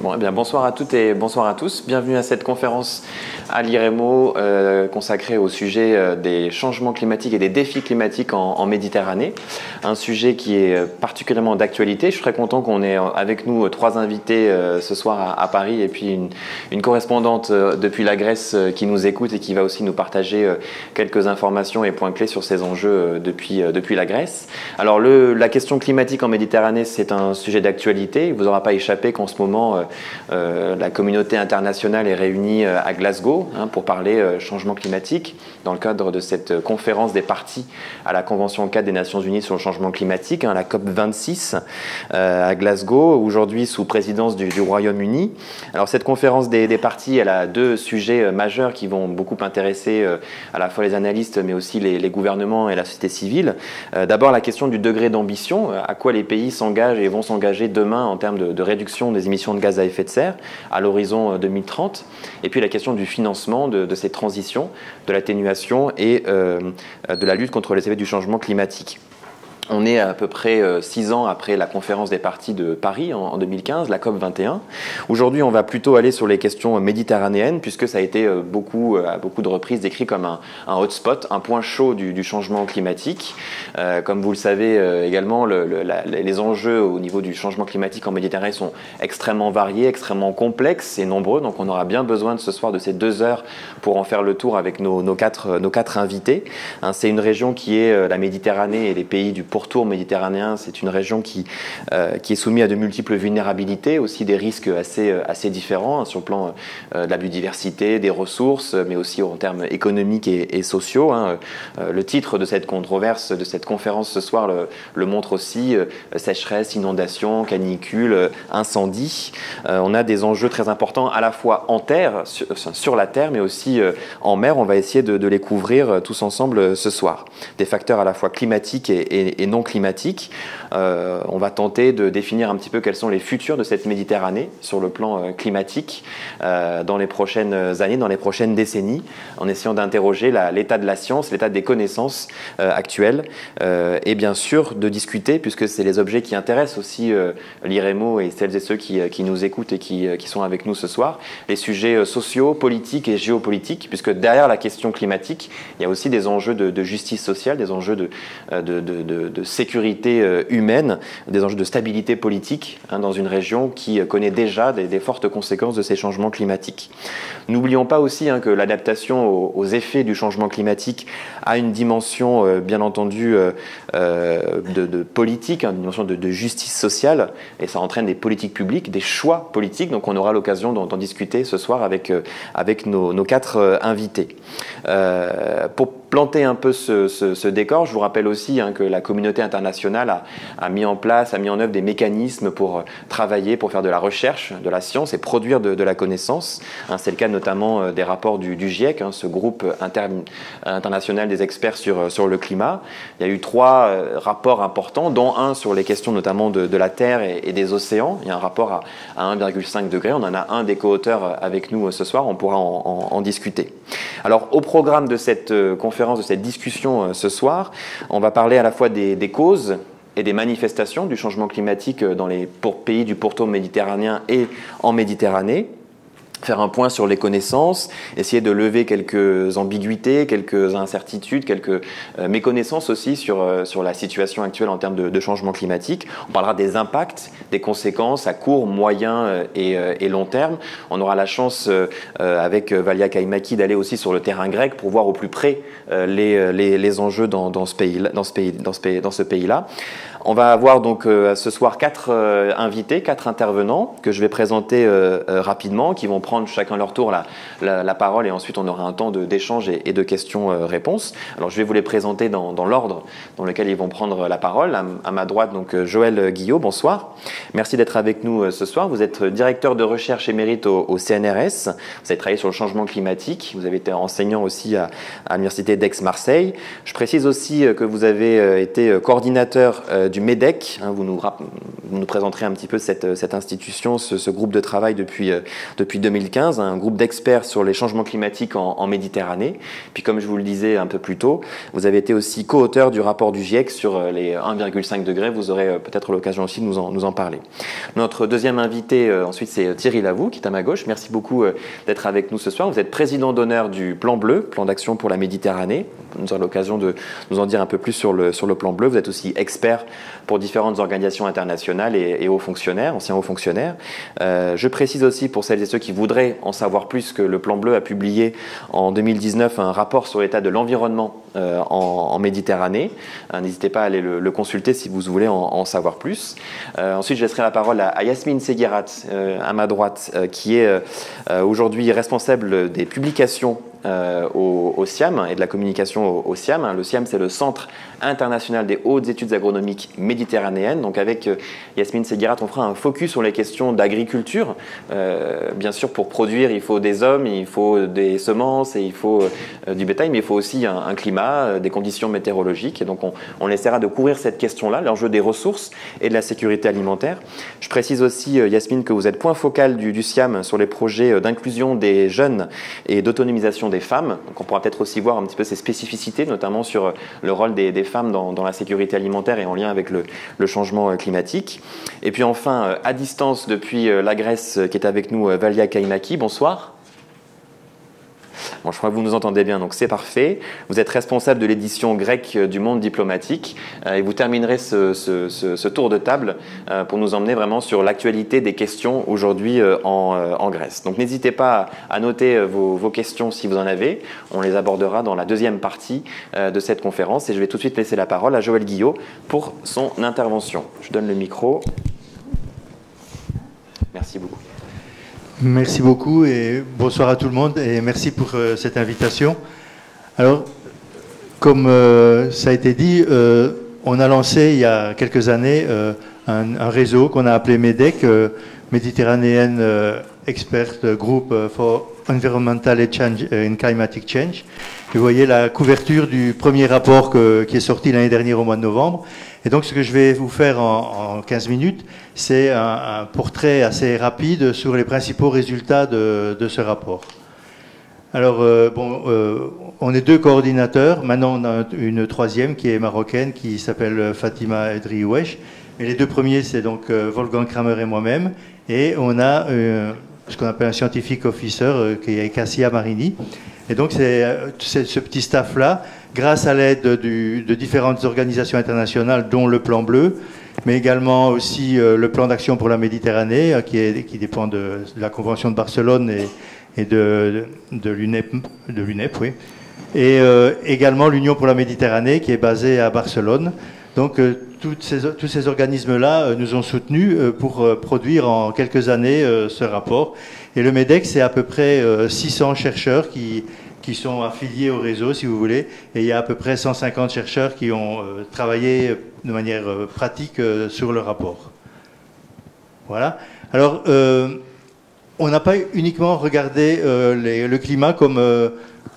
Bon, eh bien, bonsoir à toutes et bonsoir à tous. Bienvenue à cette conférence à l'IREMO consacrée au sujet des changements climatiques et des défis climatiques en Méditerranée. Un sujet qui est particulièrement d'actualité. Je suis très content qu'on ait avec nous trois invités ce soir à Paris et puis une correspondante depuis la Grèce qui nous écoute et qui va aussi nous partager quelques informations et points clés sur ces enjeux depuis la Grèce. Alors la question climatique en Méditerranée, c'est un sujet d'actualité. Il ne vous aura pas échappé qu'en ce moment, la communauté internationale est réunie à Glasgow pour parler changement climatique dans le cadre de cette conférence des parties à la Convention 4 des Nations Unies sur le changement climatique, la COP26 à Glasgow, aujourd'hui sous présidence du Royaume-Uni. Alors cette conférence des parties, elle a deux sujets majeurs qui vont beaucoup intéresser à la fois les analystes mais aussi les gouvernements et la société civile. D'abord la question du degré d'ambition, à quoi les pays s'engagent et vont s'engager demain en termes de réduction des émissions de gaz à effet de serre à l'horizon 2030, et puis la question du financement de ces transitions, de l'atténuation et de la lutte contre les effets du changement climatique. On est à peu près 6 ans après la conférence des parties de Paris en 2015, la COP 21. Aujourd'hui, on va plutôt aller sur les questions méditerranéennes, puisque ça a été à beaucoup de reprises décrit comme un hotspot, un point chaud du changement climatique. Comme vous le savez également, les enjeux au niveau du changement climatique en Méditerranée sont extrêmement variés, extrêmement complexes et nombreux. Donc on aura bien besoin ce soir de ces 2 heures pour en faire le tour avec nos quatre invités. C'est une région qui est la Méditerranée et les pays du pourtour méditerranéen. C'est une région qui est soumise à de multiples vulnérabilités, aussi des risques assez différents sur le plan de la biodiversité, des ressources, mais aussi en termes économiques et sociaux. Le titre de cette controverse, de cette conférence ce soir le montre aussi, sécheresse, inondation, canicule, incendie. On a des enjeux très importants à la fois en terre, sur la terre, mais aussi en mer. On va essayer de les couvrir tous ensemble ce soir. Des facteurs à la fois climatiques et non climatiques. On va tenter de définir un petit peu quels sont les futurs de cette Méditerranée sur le plan climatique dans les prochaines années, dans les prochaines décennies, en essayant d'interroger l'état de la science, l'état des connaissances actuelles, et bien sûr de discuter, puisque c'est les objets qui intéressent aussi l'IREMO et celles et ceux qui nous écoutent et qui sont avec nous ce soir, les sujets sociaux, politiques et géopolitiques, puisque derrière la question climatique, il y a aussi des enjeux de justice sociale, des enjeux de sécurité humaine, des enjeux de stabilité politique dans une région qui connaît déjà des fortes conséquences de ces changements climatiques. N'oublions pas aussi que l'adaptation aux effets du changement climatique a une dimension bien entendu de politique, une dimension de justice sociale, et ça entraîne des politiques publiques, des choix politiques. Donc on aura l'occasion d'en discuter ce soir avec nos 4 invités. Pour planter un peu ce décor, je vous rappelle aussi que la communauté internationale a mis en œuvre des mécanismes pour travailler, pour faire de la recherche, de la science et produire de la connaissance. C'est le cas notamment des rapports du GIEC, ce groupe international des experts sur le climat. Il y a eu 3 rapports importants, dont un sur les questions notamment de la Terre et des océans. Il y a un rapport à 1,5 degré. On en a un des co-auteurs avec nous ce soir, on pourra en discuter. Alors au programme de cette conférence, de cette discussion ce soir, on va parler à la fois des causes et des manifestations du changement climatique dans les pays du pourtour méditerranéen et en Méditerranée. Faire un point sur les connaissances, essayer de lever quelques ambiguïtés, quelques incertitudes, quelques méconnaissances aussi sur la situation actuelle en termes de changement climatique. On parlera des impacts, des conséquences à court, moyen et long terme. On aura la chance avec Valia Kaimaki d'aller aussi sur le terrain grec pour voir au plus près les enjeux dans ce pays-là. On va avoir donc ce soir 4 invités, 4 intervenants que je vais présenter rapidement, qui vont prendre chacun leur tour la parole, et ensuite on aura un temps d'échange et de questions-réponses. Alors je vais vous les présenter dans l'ordre dans lequel ils vont prendre la parole. À ma droite, donc Joël Guillot, bonsoir. Merci d'être avec nous ce soir. Vous êtes directeur de recherche émérite au CNRS. Vous avez travaillé sur le changement climatique. Vous avez été enseignant aussi à l'université d'Aix-Marseille. Je précise aussi que vous avez été coordinateur du MEDEC. Vous nous présenterez un petit peu cette institution, ce groupe de travail depuis 2015. 2015, un groupe d'experts sur les changements climatiques en Méditerranée. Puis comme je vous le disais un peu plus tôt, vous avez été aussi co-auteur du rapport du GIEC sur les 1,5 degrés. Vous aurez peut-être l'occasion aussi de nous en parler. Notre deuxième invité ensuite, c'est Thierry Lavoux, qui est à ma gauche. Merci beaucoup d'être avec nous ce soir. Vous êtes président d'honneur du Plan Bleu, Plan d'action pour la Méditerranée. Nous aurons l'occasion de nous en dire un peu plus sur le Plan Bleu. Vous êtes aussi expert pour différentes organisations internationales et hauts fonctionnaires, anciens hauts fonctionnaires. Je précise aussi pour celles et ceux qui voudraient en savoir plus que le Plan Bleu a publié en 2019 un rapport sur l'état de l'environnement en Méditerranée. N'hésitez pas à aller le consulter si vous voulez en savoir plus. Ensuite, je laisserai la parole à Yasmine Seguirat, à ma droite, qui est aujourd'hui responsable des publications au SIAM et de la communication au SIAM. Le SIAM, c'est le Centre international des hautes études agronomiques méditerranéennes. Donc avec Yasmine Seguirat, on fera un focus sur les questions d'agriculture. Bien sûr, pour produire, il faut des hommes, il faut des semences et il faut du bétail, mais il faut aussi un climat, des conditions météorologiques. Et donc on essaiera de couvrir cette question-là, l'enjeu des ressources et de la sécurité alimentaire. Je précise aussi, Yasmine, que vous êtes point focal du SIAM sur les projets d'inclusion des jeunes et d'autonomisation des femmes. Donc on pourra peut-être aussi voir un petit peu ces spécificités, notamment sur le rôle des femmes dans la sécurité alimentaire et en lien avec le changement climatique. Et puis enfin, à distance depuis la Grèce, qui est avec nous, Valia Kaimaki. Bonsoir. Bon, je crois que vous nous entendez bien, donc c'est parfait. Vous êtes responsable de l'édition grecque du Monde diplomatique et vous terminerez ce tour de table pour nous emmener vraiment sur l'actualité des questions aujourd'hui en Grèce. Donc n'hésitez pas à noter vos questions si vous en avez. On les abordera dans la deuxième partie de cette conférence et je vais tout de suite laisser la parole à Joël Guillot pour son intervention. Je donne le micro. Merci beaucoup. Merci beaucoup et bonsoir à tout le monde et merci pour cette invitation. Alors, comme ça a été dit, on a lancé il y a quelques années un réseau qu'on a appelé MEDEC, Mediterranean Expert Group for Environmental and Climatic Change. Et vous voyez la couverture du premier rapport qui est sorti l'année dernière au mois de novembre. Et donc ce que je vais vous faire en 15 minutes, c'est un portrait assez rapide sur les principaux résultats de ce rapport. Alors, on est deux coordinateurs. Maintenant, on a une troisième qui est marocaine, qui s'appelle Fatima Edri-Ouesh. Et les deux premiers, c'est donc Wolfgang Kramer et moi-même. Et on a ce qu'on appelle un scientific officer, qui est Cassia Marini. Et donc, c'est ce petit staff-là, grâce à l'aide de différentes organisations internationales, dont le Plan Bleu, mais également aussi le Plan d'action pour la Méditerranée, qui dépend de la Convention de Barcelone et de l'UNEP, oui. Et également l'Union pour la Méditerranée, qui est basée à Barcelone. Donc, tous ces organismes-là nous ont soutenus pour produire en quelques années ce rapport. Et le MEDEC, c'est à peu près 600 chercheurs qui sont affiliés au réseau, si vous voulez, et il y a à peu près 150 chercheurs qui ont travaillé de manière pratique sur le rapport. Voilà. Alors, on n'a pas uniquement regardé le climat comme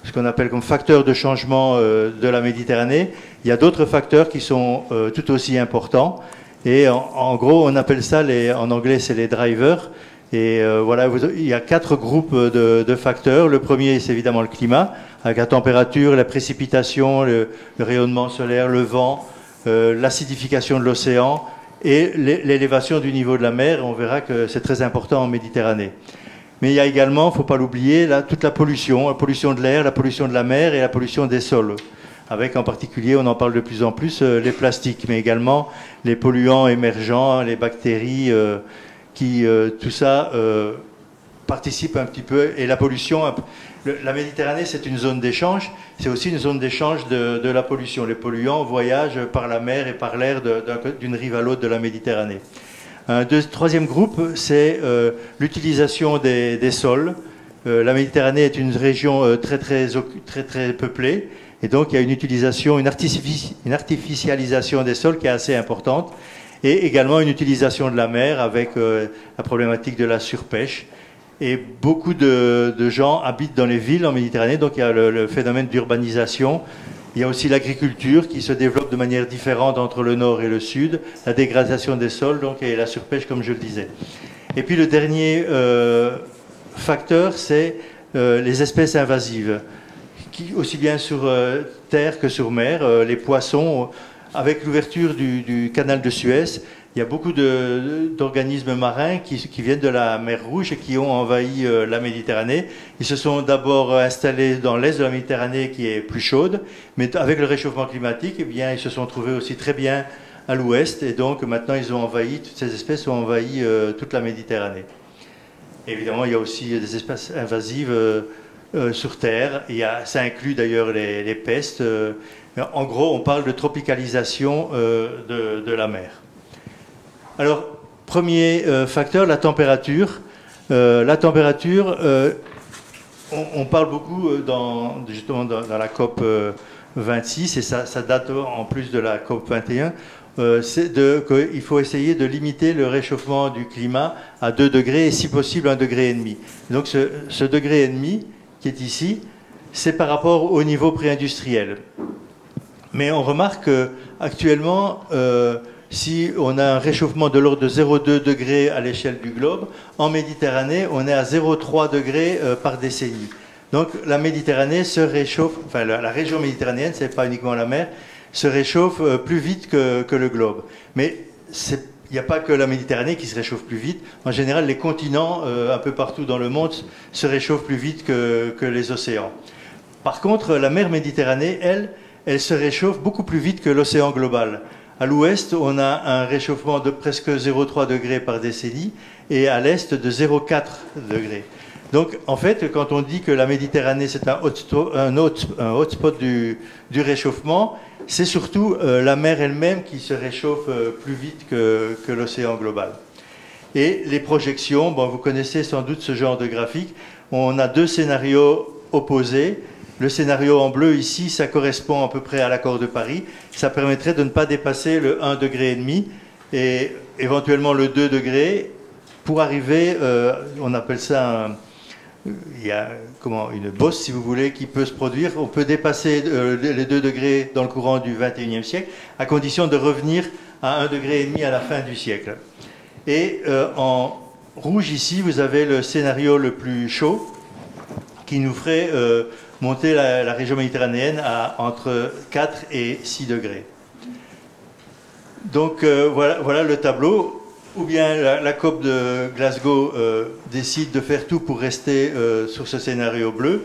ce qu'on appelle comme facteur de changement de la Méditerranée. Il y a d'autres facteurs qui sont tout aussi importants. Et en gros, on appelle ça, en anglais, c'est les drivers. Et voilà, il y a 4 groupes de facteurs. Le premier, c'est évidemment le climat, avec la température, la précipitation, le rayonnement solaire, le vent, l'acidification de l'océan et l'élévation du niveau de la mer. On verra que c'est très important en Méditerranée. Mais il y a également, il ne faut pas l'oublier, toute la pollution de l'air, la pollution de la mer et la pollution des sols. Avec en particulier, on en parle de plus en plus, les plastiques, mais également les polluants émergents, les bactéries, tout ça participe un petit peu. Et la pollution, la Méditerranée, c'est une zone d'échange, c'est aussi une zone d'échange de la pollution. Les polluants voyagent par la mer et par l'air d'une rive à l'autre de la Méditerranée. Troisième groupe, c'est l'utilisation des sols. La Méditerranée est une région très peuplée, et donc il y a une artificialisation des sols qui est assez importante, et également une utilisation de la mer avec la problématique de la surpêche. Et beaucoup de gens habitent dans les villes en Méditerranée, donc il y a le phénomène d'urbanisation. Il y a aussi l'agriculture qui se développe de manière différente entre le nord et le sud, la dégradation des sols donc, et la surpêche, comme je le disais. Et puis le dernier facteur, c'est les espèces invasives, aussi bien sur terre que sur mer. Les poissons, avec l'ouverture du canal de Suez, il y a beaucoup d'organismes marins qui viennent de la mer Rouge et qui ont envahi la Méditerranée. Ils se sont d'abord installés dans l'est de la Méditerranée qui est plus chaude, mais avec le réchauffement climatique, eh bien, ils se sont trouvés aussi très bien à l'ouest, et donc maintenant ils ont envahi, toutes ces espèces ont envahi toute la Méditerranée. Évidemment, il y a aussi des espèces invasives sur Terre, ça inclut d'ailleurs les pestes. En gros, on parle de tropicalisation de la mer. Alors, premier facteur, la température. La température, on parle beaucoup justement dans la COP 26, et ça date en plus de la COP 21, qu'il faut essayer de limiter le réchauffement du climat à 2 degrés et si possible 1,5 degré. Donc ce degré et demi qui est ici, c'est par rapport au niveau pré-industriel. Mais on remarque qu'actuellement, si on a un réchauffement de l'ordre de 0,2 degrés à l'échelle du globe, en Méditerranée, on est à 0,3 degrés par décennie. Donc la Méditerranée se réchauffe, enfin la région méditerranéenne, ce n'est pas uniquement la mer, se réchauffe plus vite que le globe. Mais il n'y a pas que la Méditerranée qui se réchauffe plus vite. En général, les continents, un peu partout dans le monde, se réchauffent plus vite que les océans. Par contre, la mer Méditerranée, elle se réchauffe beaucoup plus vite que l'océan global. À l'ouest, on a un réchauffement de presque 0,3 degrés par décennie, et à l'est de 0,4 degrés. Donc, en fait, quand on dit que la Méditerranée, c'est un hotspot du réchauffement, c'est surtout la mer elle-même qui se réchauffe plus vite que l'océan global. Et les projections, bon, vous connaissez sans doute ce genre de graphique. On a 2 scénarios opposés. Le scénario en bleu ici, ça correspond à peu près à l'accord de Paris. Ça permettrait de ne pas dépasser le 1,5 degré et éventuellement le 2 degrés pour arriver, on appelle ça il y a une bosse, si vous voulez, qui peut se produire. On peut dépasser les 2 degrés dans le courant du XXIe siècle, à condition de revenir à 1,5 degré à la fin du siècle. Et en rouge ici, vous avez le scénario le plus chaud, qui nous ferait monter la région méditerranéenne à entre 4 et 6 degrés. Donc voilà le tableau. Ou bien la COP de Glasgow décide de faire tout pour rester sur ce scénario bleu,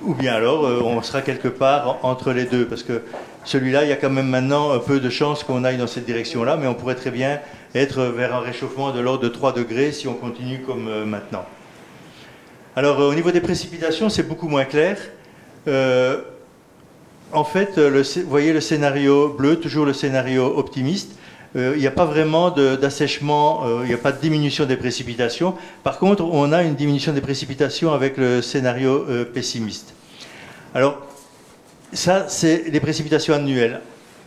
ou bien alors on sera quelque part entre les deux, parce que celui-là, il y a quand même maintenant un peu de chance qu'on aille dans cette direction-là, mais on pourrait très bien être vers un réchauffement de l'ordre de 3 degrés si on continue comme maintenant. Alors au niveau des précipitations, c'est beaucoup moins clair. En fait, vous voyez le scénario bleu, toujours le scénario optimiste. Il n'y a pas vraiment d'assèchement, il n'y a pas de diminution des précipitations. Par contre, on a une diminution des précipitations avec le scénario pessimiste. Alors, ça, c'est les précipitations annuelles.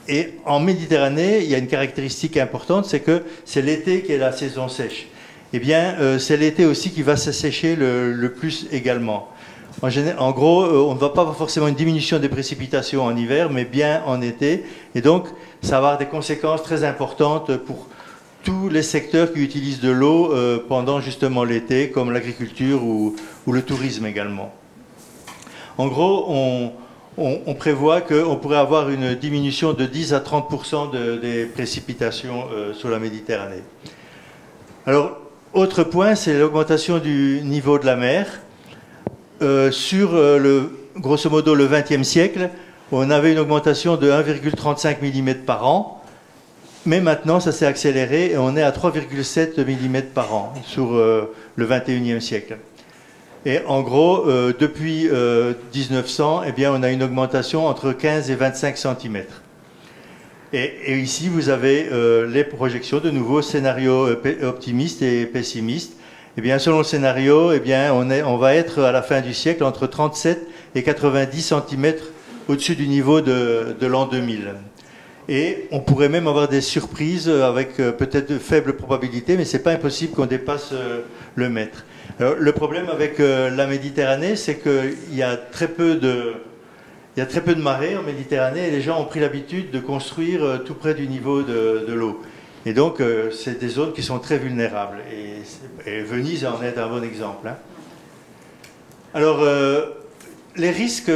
Et en Méditerranée, il y a une caractéristique importante, c'est que c'est l'été qui est la saison sèche. Eh bien, c'est l'été aussi qui va s'assécher le plus également. En gros, on ne voit pas forcément une diminution des précipitations en hiver, mais bien en été. Et donc, ça va avoir des conséquences très importantes pour tous les secteurs qui utilisent de l'eau pendant justement l'été, comme l'agriculture ou le tourisme également. En gros, on prévoit qu'on pourrait avoir une diminution de 10 à 30% des précipitations sur la Méditerranée. Alors, autre point, c'est l'augmentation du niveau de la mer. Grosso modo, le XXe siècle, on avait une augmentation de 1,35 mm par an, mais maintenant ça s'est accéléré et on est à 3,7 mm par an sur le XXIe siècle. Et en gros, depuis 1900, eh bien, on a une augmentation entre 15 et 25 cm. Et ici, vous avez les projections, de nouveau, scénarios optimistes et pessimistes. Eh bien, selon le scénario, eh bien, on va être à la fin du siècle entre 37 et 90 cm au-dessus du niveau de l'an 2000. Et on pourrait même avoir des surprises avec peut-être de faibles probabilités, mais ce n'est pas impossible qu'on dépasse le mètre. Alors, le problème avec la Méditerranée, c'est qu'il y a très peu de marées en Méditerranée et les gens ont pris l'habitude de construire tout près du niveau de l'eau. Et donc, c'est des zones qui sont très vulnérables. Et Venise en est un bon exemple. Hein. Alors, les risques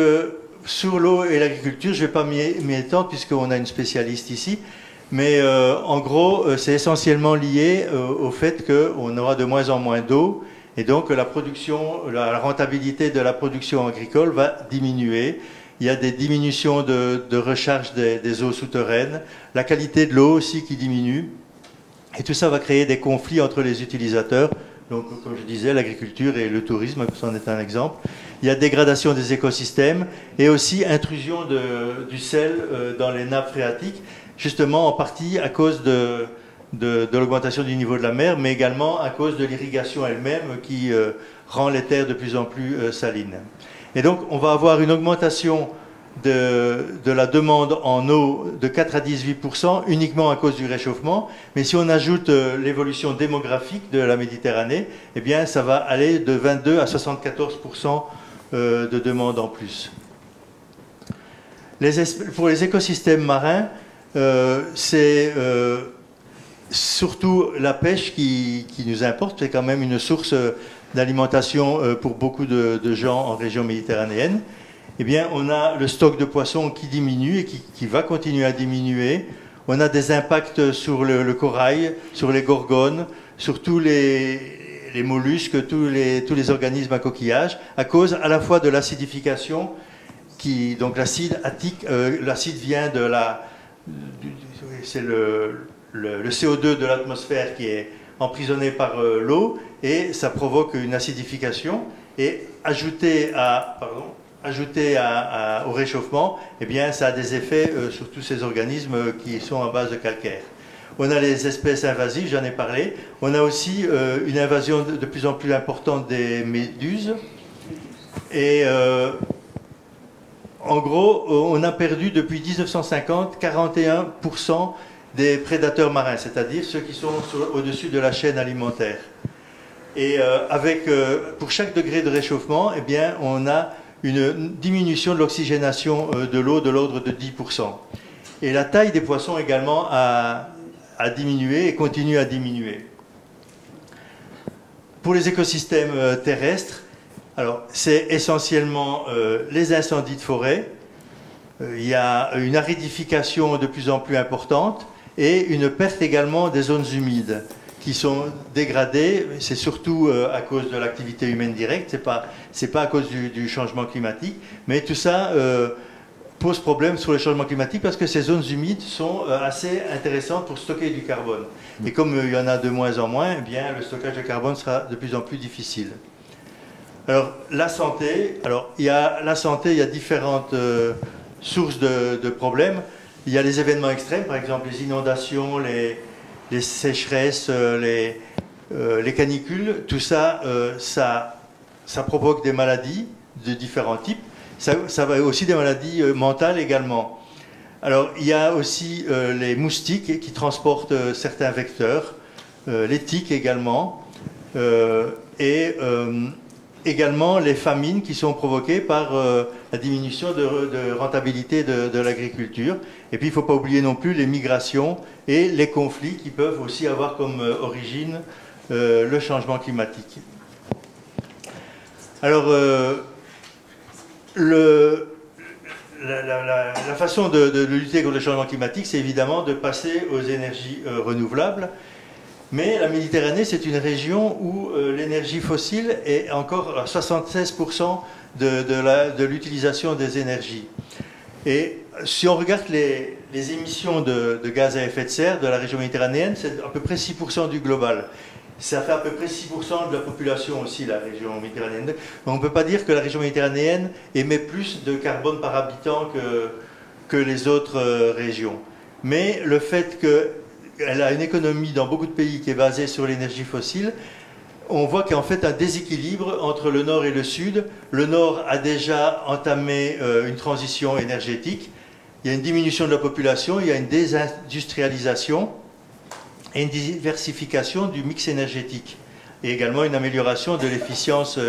sur l'eau et l'agriculture, je ne vais pas m'y étendre puisqu'on a une spécialiste ici, mais en gros, c'est essentiellement lié au fait qu'on aura de moins en moins d'eau et donc la production, la rentabilité de la production agricole va diminuer. Il y a des diminutions de recharge des eaux souterraines, la qualité de l'eau aussi qui diminue, et tout ça va créer des conflits entre les utilisateurs. Donc, comme je disais, l'agriculture et le tourisme, c'en est un exemple. Il y a dégradation des écosystèmes et aussi intrusion du sel dans les nappes phréatiques, justement en partie à cause de l'augmentation du niveau de la mer, mais également à cause de l'irrigation elle-même qui rend les terres de plus en plus salines. Et donc, on va avoir une augmentation de la demande en eau de 4 à 18% uniquement à cause du réchauffement. Mais si on ajoute l'évolution démographique de la Méditerranée, eh bien, ça va aller de 22 à 74% de demande en plus. Pour les écosystèmes marins, c'est surtout la pêche qui nous importe. C'est quand même une source d'alimentation pour beaucoup de gens en région méditerranéenne. Eh bien, on a le stock de poissons qui diminue et qui va continuer à diminuer. On a des impacts sur le corail, sur les gorgones, sur tous les mollusques, tous les organismes à coquillage, à cause à la fois de l'acidification, donc l'acide attique, l'acide vient de c'est le CO2 de l'atmosphère qui est emprisonné par l'eau et ça provoque une acidification et ajouté au réchauffement, eh bien, ça a des effets sur tous ces organismes qui sont à base de calcaire. On a les espèces invasives, j'en ai parlé. On a aussi une invasion de plus en plus importante des méduses. Et en gros, on a perdu depuis 1950 41% des prédateurs marins, c'est-à-dire ceux qui sont au-dessus de la chaîne alimentaire. Et pour chaque degré de réchauffement, eh bien, on a une diminution de l'oxygénation de l'eau de l'ordre de 10%. Et la taille des poissons également a diminué et continue à diminuer. Pour les écosystèmes terrestres, alors c'est essentiellement les incendies de forêt. Il y a une aridification de plus en plus importante et une perte également des zones humides qui sont dégradées. C'est surtout à cause de l'activité humaine directe, c'est pas à cause du changement climatique, mais tout ça pose problème sur le changement climatique parce que ces zones humides sont assez intéressantes pour stocker du carbone. Et comme il y en a de moins en moins, eh bien, le stockage de carbone sera de plus en plus difficile. Alors, la santé, il y a différentes sources de problèmes. Il y a les événements extrêmes, par exemple les inondations, les sécheresses, les canicules, tout ça, ça provoque des maladies de différents types. Ça va aussi des maladies mentales également. Alors, il y a aussi les moustiques qui transportent certains vecteurs, les tiques également, et également les famines qui sont provoquées par la diminution de rentabilité de l'agriculture. Et puis, il ne faut pas oublier non plus les migrations et les conflits qui peuvent aussi avoir comme origine le changement climatique. Alors, la façon de lutter contre le changement climatique, c'est évidemment de passer aux énergies renouvelables. Mais la Méditerranée, c'est une région où l'énergie fossile est encore à 76% de l'utilisation des énergies. Et si on regarde les émissions de gaz à effet de serre de la région méditerranéenne, c'est à peu près 6% du global. Ça fait à peu près 6% de la population aussi, la région méditerranéenne. Donc on ne peut pas dire que la région méditerranéenne émet plus de carbone par habitant que les autres régions. Mais le fait qu'elle a une économie dans beaucoup de pays qui est basée sur l'énergie fossile, on voit qu'il y a en fait un déséquilibre entre le nord et le sud. Le nord a déjà entamé une transition énergétique. Il y a une diminution de la population, il y a une désindustrialisation et une diversification du mix énergétique. Et également une amélioration de l'efficience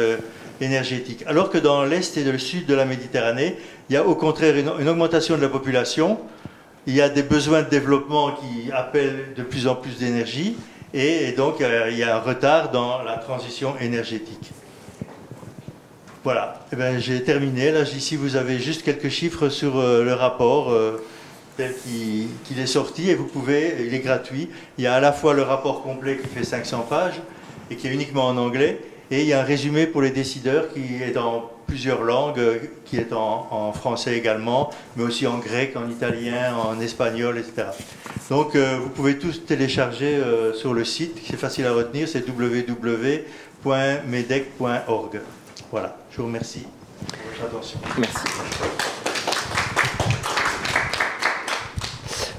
énergétique. Alors que dans l'est et le sud de la Méditerranée, il y a au contraire une augmentation de la population. Il y a des besoins de développement qui appellent de plus en plus d'énergie. Et donc, il y a un retard dans la transition énergétique. Voilà, eh ben, j'ai terminé. Là, ici, vous avez juste quelques chiffres sur le rapport tel qu'il est sorti et vous pouvez, il est gratuit. Il y a à la fois le rapport complet qui fait 500 pages et qui est uniquement en anglais, et il y a un résumé pour les décideurs qui est dans plusieurs langues, qui est en français également, mais aussi en grec, en italien, en espagnol, etc. Donc, vous pouvez tous télécharger sur le site, c'est facile à retenir, c'est www.medec.org. Voilà, je vous remercie pour votre attention. Merci.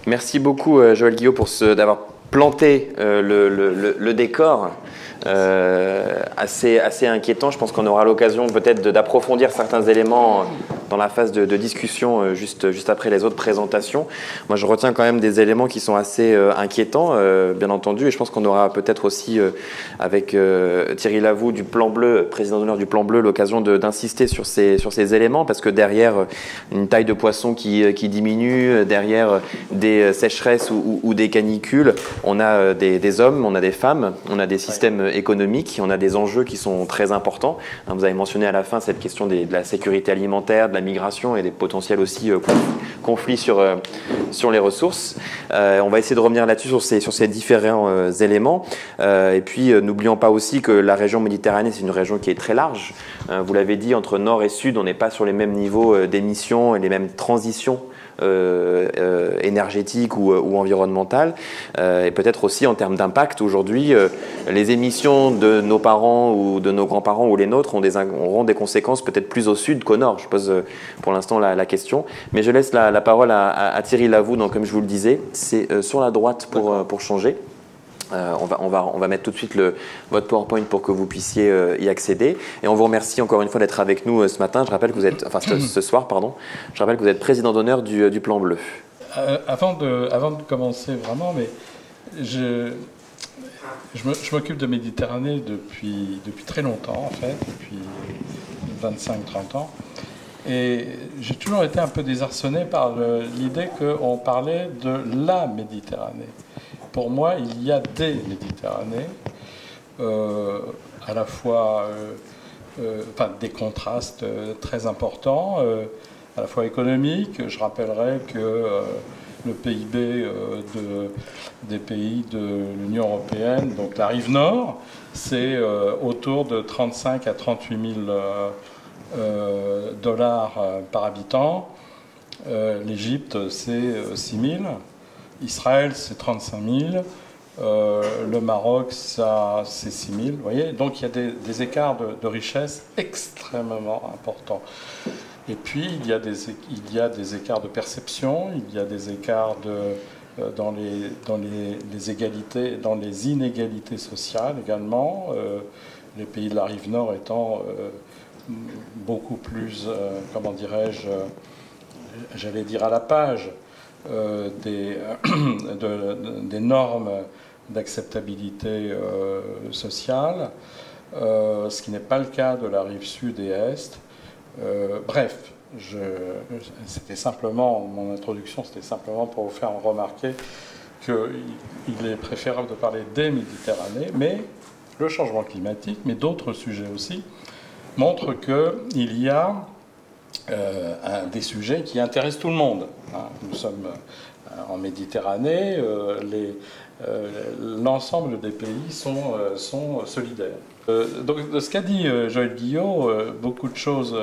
Merci beaucoup, Joël Guillot, d'avoir planté le décor. Assez inquiétant. Je pense qu'on aura l'occasion peut-être d'approfondir certains éléments dans la phase de discussion juste après les autres présentations. Moi, je retiens quand même des éléments qui sont assez inquiétants, bien entendu, et je pense qu'on aura peut-être aussi, avec Thierry Lavoux du Plan Bleu, président d'honneur du Plan Bleu, l'occasion d'insister sur ces éléments, parce que derrière une taille de poisson qui diminue, derrière des sécheresses ou des canicules, on a des hommes, on a des femmes, on a des systèmes économiques, on a des enjeux qui sont très importants. Vous avez mentionné à la fin cette question de la sécurité alimentaire, de la migration et des potentiels aussi conflits sur les ressources. On va essayer de revenir là-dessus sur ces différents éléments. Et puis, n'oublions pas aussi que la région Méditerranée, c'est une région qui est très large. Vous l'avez dit, entre nord et sud, on n'est pas sur les mêmes niveaux d'émissions et les mêmes transitions énergétique ou environnementale, et peut-être aussi en termes d'impact. Aujourd'hui, les émissions de nos parents ou de nos grands-parents ou les nôtres auront des conséquences peut-être plus au sud qu'au nord. Je pose pour l'instant la question, mais je laisse la parole à Thierry Lavoux. Donc, comme je vous le disais, c'est sur la droite pour changer. On va mettre tout de suite votre PowerPoint pour que vous puissiez y accéder. Et on vous remercie encore une fois d'être avec nous ce matin. Je rappelle que vous êtes, ce soir, pardon. Je rappelle que vous êtes président d'honneur du Plan Bleu. Avant de commencer vraiment, mais je m'occupe de Méditerranée depuis très longtemps, en fait, depuis 25-30 ans. Et j'ai toujours été un peu désarçonné par l'idée qu'on parlait de la Méditerranée. Pour moi, il y a des Méditerranées, à la fois des contrastes très importants, à la fois économiques. Je rappellerai que le PIB des pays de l'Union européenne, donc la rive nord, c'est autour de 35 à 38 000 dollars par habitant. L'Égypte, c'est 6 000. Israël, c'est 35 000. Le Maroc, ça, c'est 6 000. Vous voyez, donc il y a des écarts de richesse extrêmement importants. Et puis, il y a des écarts de perception, il y a des écarts dans les égalités, dans les inégalités sociales également. Les pays de la rive nord étant beaucoup plus, comment dirais-je, j'allais dire à la page, des normes d'acceptabilité sociale, ce qui n'est pas le cas de la rive sud et est. Bref, c'était simplement, mon introduction, c'était simplement pour vous faire remarquer qu'il est préférable de parler des Méditerranées, mais le changement climatique, mais d'autres sujets aussi, montrent qu'il y a des sujets qui intéressent tout le monde. Nous sommes en Méditerranée, l'ensemble des pays sont solidaires. Donc, de ce qu'a dit Joël Guillot, beaucoup de choses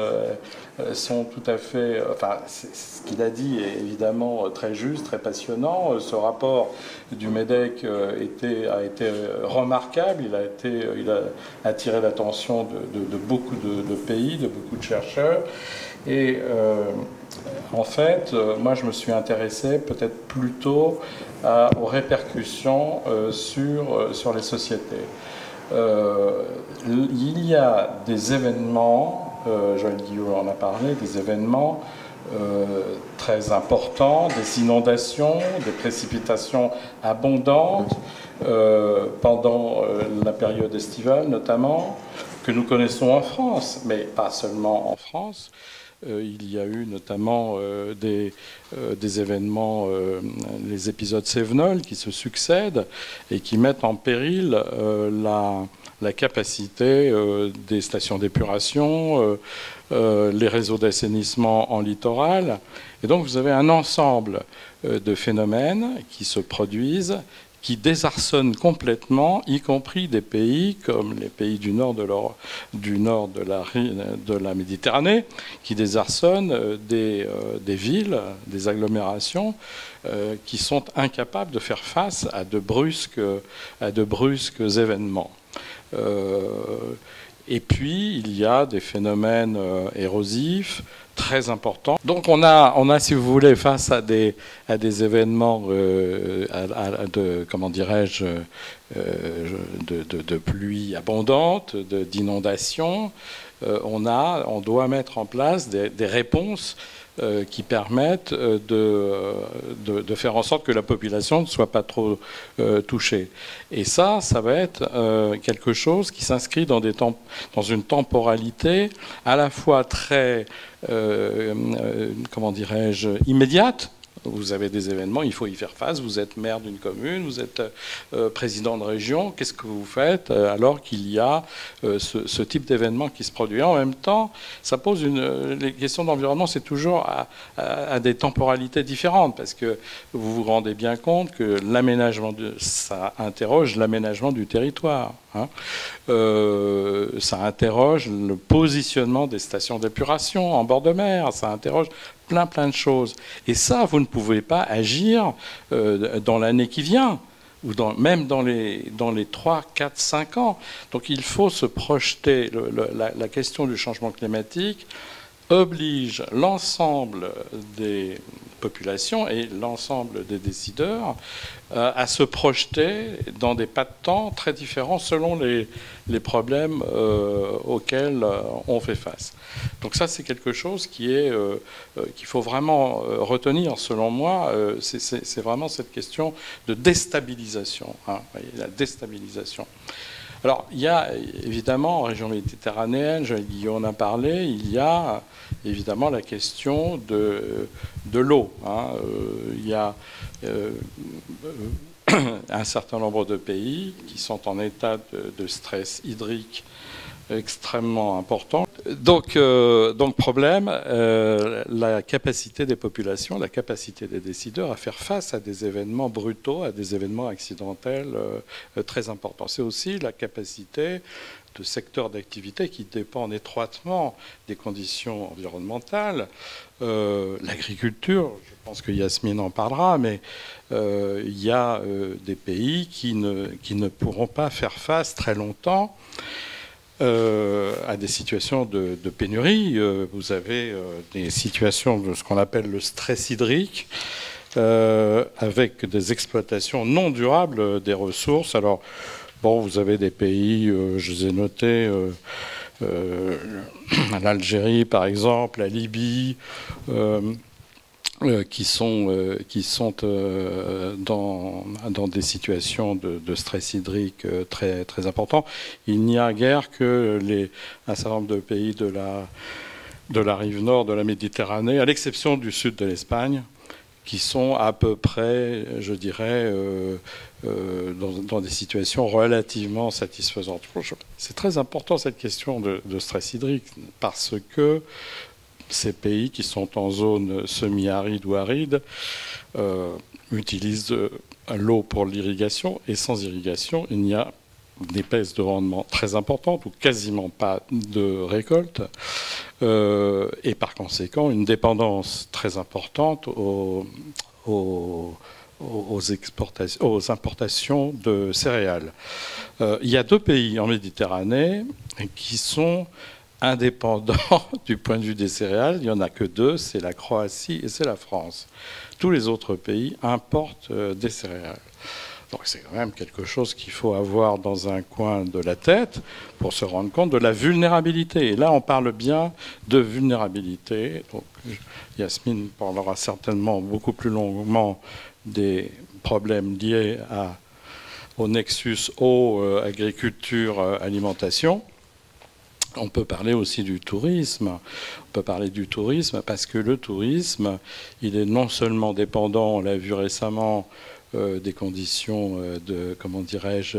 sont tout à fait... Enfin, ce qu'il a dit est évidemment très juste, très passionnant. Ce rapport du MEDEC a été remarquable. Il a attiré l'attention de beaucoup de pays, de beaucoup de chercheurs. Et en fait, moi, je me suis intéressé peut-être plutôt aux répercussions sur les sociétés. Il y a des événements, Joël Guillot en a parlé, des événements très importants, des inondations, des précipitations abondantes pendant la période estivale notamment, que nous connaissons en France, mais pas seulement en France. il y a eu notamment des événements, les épisodes Cévenol qui se succèdent et qui mettent en péril la capacité des stations d'épuration, les réseaux d'assainissement en littoral. Et donc vous avez un ensemble de phénomènes qui se produisent, qui désarçonnent complètement, y compris des pays comme les pays du nord de la Méditerranée, qui désarçonnent des villes, des agglomérations, qui sont incapables de faire face à de brusques événements. Et puis, il y a des phénomènes érosifs très importants. Donc, on a, si vous voulez, face à des événements comment dirais-je, de pluie abondante, d'inondations, on doit mettre en place des réponses qui permettent de faire en sorte que la population ne soit pas trop touchée. Et ça va être quelque chose qui s'inscrit dans une temporalité à la fois très, comment dirais-je, immédiate. Vous avez des événements, il faut y faire face. Vous êtes maire d'une commune, vous êtes président de région. Qu'est-ce que vous faites alors qu'il y a ce type d'événement qui se produit? En même temps, ça pose les questions d'environnement, c'est toujours à des temporalités différentes, parce que vous vous rendez bien compte que l'aménagement, ça interroge l'aménagement du territoire. Hein. Ça interroge le positionnement des stations d'épuration en bord de mer. Ça interroge plein de choses. Et ça, vous ne pouvez pas agir dans l'année qui vient, ou même dans les 3, 4, 5 ans. Donc il faut se projeter. La question du changement climatique oblige l'ensemble des populations et l'ensemble des décideurs à se projeter dans des pas de temps très différents selon les problèmes auxquels on fait face. Donc ça, c'est quelque chose qu'il faut vraiment retenir, selon moi. C'est vraiment cette question de déstabilisation, hein, la déstabilisation. Alors, il y a évidemment, en région méditerranéenne, Guillaume en a parlé, il y a évidemment la question de l'eau. Hein. Il y a un certain nombre de pays qui sont en état de stress hydrique extrêmement important. Donc problème, la capacité des populations, la capacité des décideurs à faire face à des événements brutaux, à des événements accidentels très importants. C'est aussi la capacité de secteurs d'activité qui dépendent étroitement des conditions environnementales. L'agriculture, je pense que Yasmine en parlera, mais il y a des pays qui ne pourront pas faire face très longtemps à des situations de pénurie. Vous avez des situations de ce qu'on appelle le stress hydrique, avec des exploitations non durables des ressources. Alors, bon, vous avez des pays, je les ai notés, l'Algérie par exemple, la Libye, qui sont dans des situations de stress hydrique très, très importants. Il n'y a guère que un certain nombre de pays de la rive nord de la Méditerranée, à l'exception du sud de l'Espagne, qui sont à peu près, je dirais, dans des situations relativement satisfaisantes. C'est très important cette question de stress hydrique, parce que ces pays qui sont en zone semi-aride ou aride utilisent l'eau pour l'irrigation, et sans irrigation, il n'y a des baisses de rendement très importantes ou quasiment pas de récolte, et par conséquent une dépendance très importante aux importations de céréales. Il y a 2 pays en Méditerranée qui sont indépendants du point de vue des céréales. Il n'y en a que 2, c'est la Croatie et c'est la France. Tous les autres pays importent des céréales. Donc c'est quand même quelque chose qu'il faut avoir dans un coin de la tête pour se rendre compte de la vulnérabilité. Et là, on parle bien de vulnérabilité. Donc, Yasmine parlera certainement beaucoup plus longuement des problèmes liés au nexus eau, agriculture, alimentation. On peut parler aussi du tourisme. On peut parler du tourisme parce que le tourisme, il est non seulement dépendant, on l'a vu récemment, des conditions de, comment dirais-je,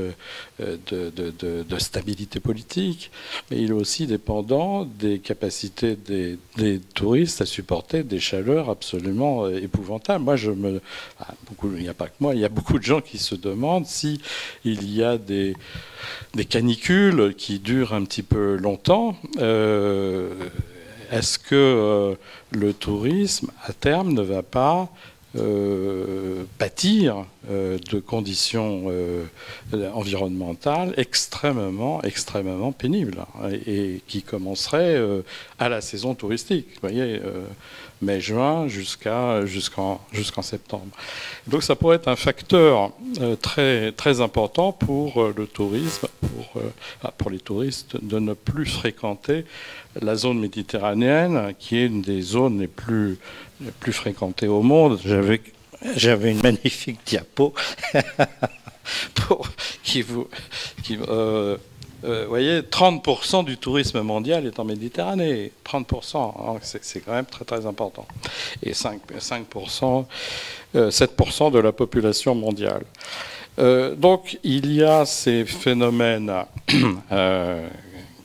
de stabilité politique, mais il est aussi dépendant des capacités des touristes à supporter des chaleurs absolument épouvantables. Moi, il n'y a pas que moi, il y a beaucoup de gens qui se demandent si il y a des canicules qui durent un petit peu longtemps. Est-ce que le tourisme, à terme, ne va pas pâtir de conditions environnementales extrêmement pénibles et qui commenceraient à la saison touristique, vous voyez, mai-juin jusqu'en septembre. Donc ça pourrait être un facteur très important pour le tourisme, pour les touristes, de ne plus fréquenter la zone méditerranéenne, qui est une des zones les plus fréquentées au monde. J'avais une magnifique diapo voyez, 30% du tourisme mondial est en Méditerranée. 30%, c'est quand même très important. Et 7% de la population mondiale. Donc il y a ces phénomènes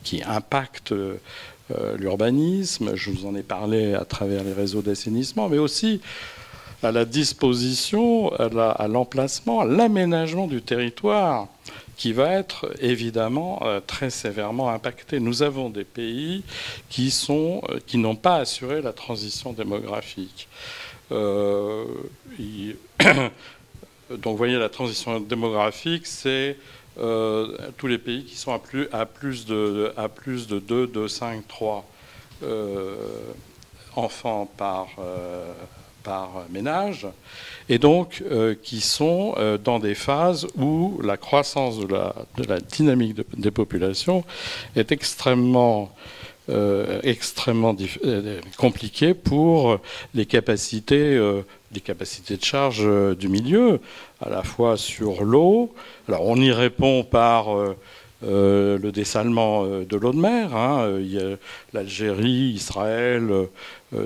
qui impactent l'urbanisme. Je vous en ai parlé à travers les réseaux d'assainissement, mais aussi à la disposition, à l'emplacement, à l'aménagement du territoire, qui va être évidemment très sévèrement impacté. Nous avons des pays qui n'ont pas assuré la transition démographique. Donc vous voyez, la transition démographique, c'est tous les pays qui sont à plus de 2, 5, 3 enfants par ménage, et donc qui sont dans des phases où la croissance de la dynamique des populations est extrêmement compliquée pour les capacités de charge du milieu, à la fois sur l'eau. Alors on y répond par le dessalement de l'eau de mer. L'Algérie, Israël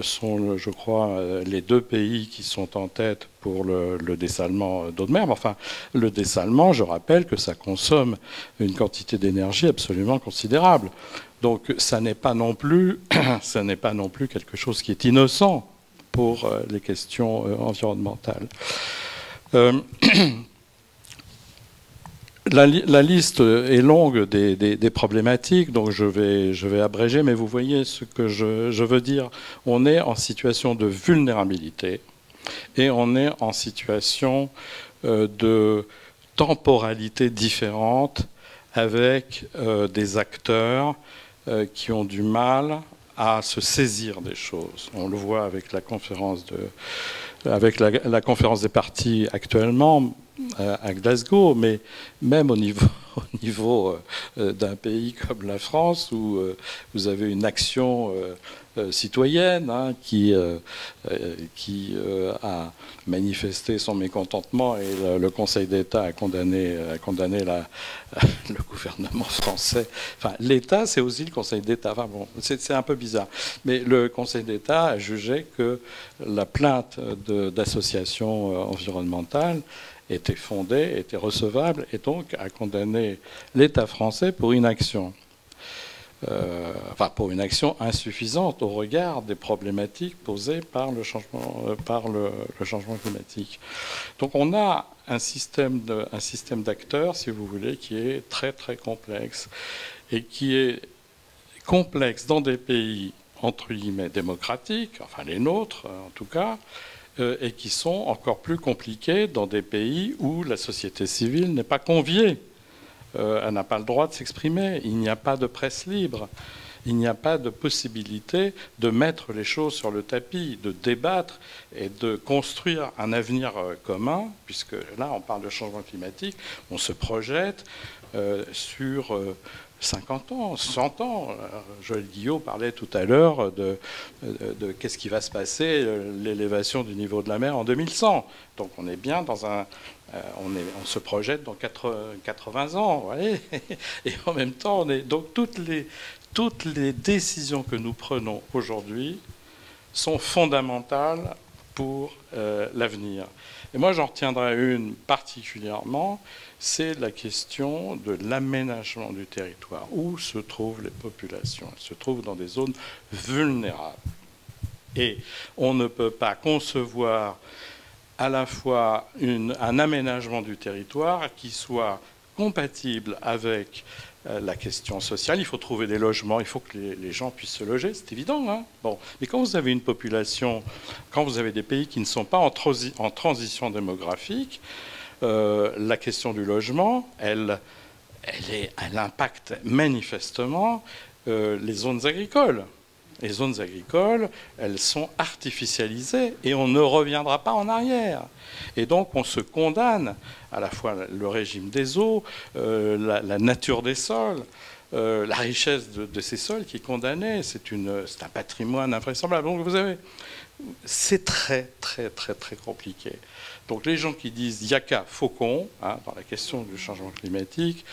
sont, je crois, les deux pays qui sont en tête pour le dessalement d'eau de mer. Mais enfin, le dessalement, je rappelle que ça consomme une quantité d'énergie absolument considérable. Donc ça n'est pas non plus quelque chose qui est innocent pour les questions environnementales. La liste est longue des problématiques, donc je vais abréger, mais vous voyez ce que je veux dire. On est en situation de vulnérabilité et on est en situation de temporalité différente avec des acteurs qui ont du mal à se saisir des choses. On le voit avec la conférence la conférence des partis actuellement à Glasgow, mais même au niveau d'un pays comme la France, où vous avez une action citoyenne qui a manifesté son mécontentement, et le Conseil d'État a condamné le gouvernement français. Enfin, l'État, c'est aussi le Conseil d'État. Enfin, bon, c'est un peu bizarre. Mais le Conseil d'État a jugé que la plainte d'associations environnementales était fondée, était recevable, et donc a condamné l'État français pour inaction. Pour une action insuffisante au regard des problématiques posées par le changement climatique. Donc on a un système d'acteurs, si vous voulez, qui est très complexe, et qui est complexe dans des pays entre guillemets démocratiques, enfin les nôtres en tout cas, et qui sont encore plus compliqués dans des pays où la société civile n'est pas conviée. Elle n'a pas le droit de s'exprimer. Il n'y a pas de presse libre. Il n'y a pas de possibilité de mettre les choses sur le tapis, de débattre et de construire un avenir commun, puisque là, on parle de changement climatique, on se projette sur 50 ans, 100 ans. Joël Guillot parlait tout à l'heure de qu'est-ce qui va se passer, l'élévation du niveau de la mer en 2100. Donc on est bien dans on se projette dans 80 ans, vous voyez. Et en même temps, donc toutes toutes les décisions que nous prenons aujourd'hui sont fondamentales pour l'avenir. Et moi, j'en retiendrai une particulièrement, c'est la question de l'aménagement du territoire. Où se trouvent les populations? Elles se trouvent dans des zones vulnérables. Et on ne peut pas concevoir à la fois un aménagement du territoire qui soit compatible avec la question sociale. Il faut trouver des logements, il faut que les gens puissent se loger, c'est évident. Hein, bon. Mais quand vous avez une population, quand vous avez des pays qui ne sont pas en transition démographique, la question du logement, elle impacte manifestement les zones agricoles. Les zones agricoles, elles sont artificialisées et on ne reviendra pas en arrière. Et donc on se condamne à la fois le régime des eaux, la nature des sols, la richesse de ces sols qui est condamnée. C'est un patrimoine invraisemblable. Donc vous avez, c'est très compliqué. Donc les gens qui disent « Yaka Faucon hein, dans la question du changement climatique,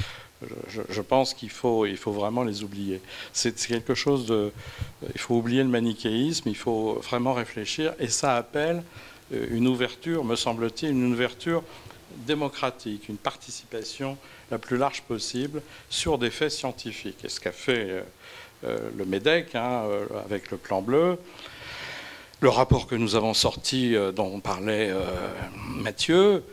je pense qu'il faut vraiment les oublier. C'est quelque chose de... Il faut oublier le manichéisme, il faut vraiment réfléchir, et ça appelle une ouverture, me semble-t-il, une ouverture démocratique, une participation la plus large possible sur des faits scientifiques. Et ce qu'a fait le MEDEC hein, avec le plan bleu, le rapport que nous avons sorti, dont parlait Mathieu,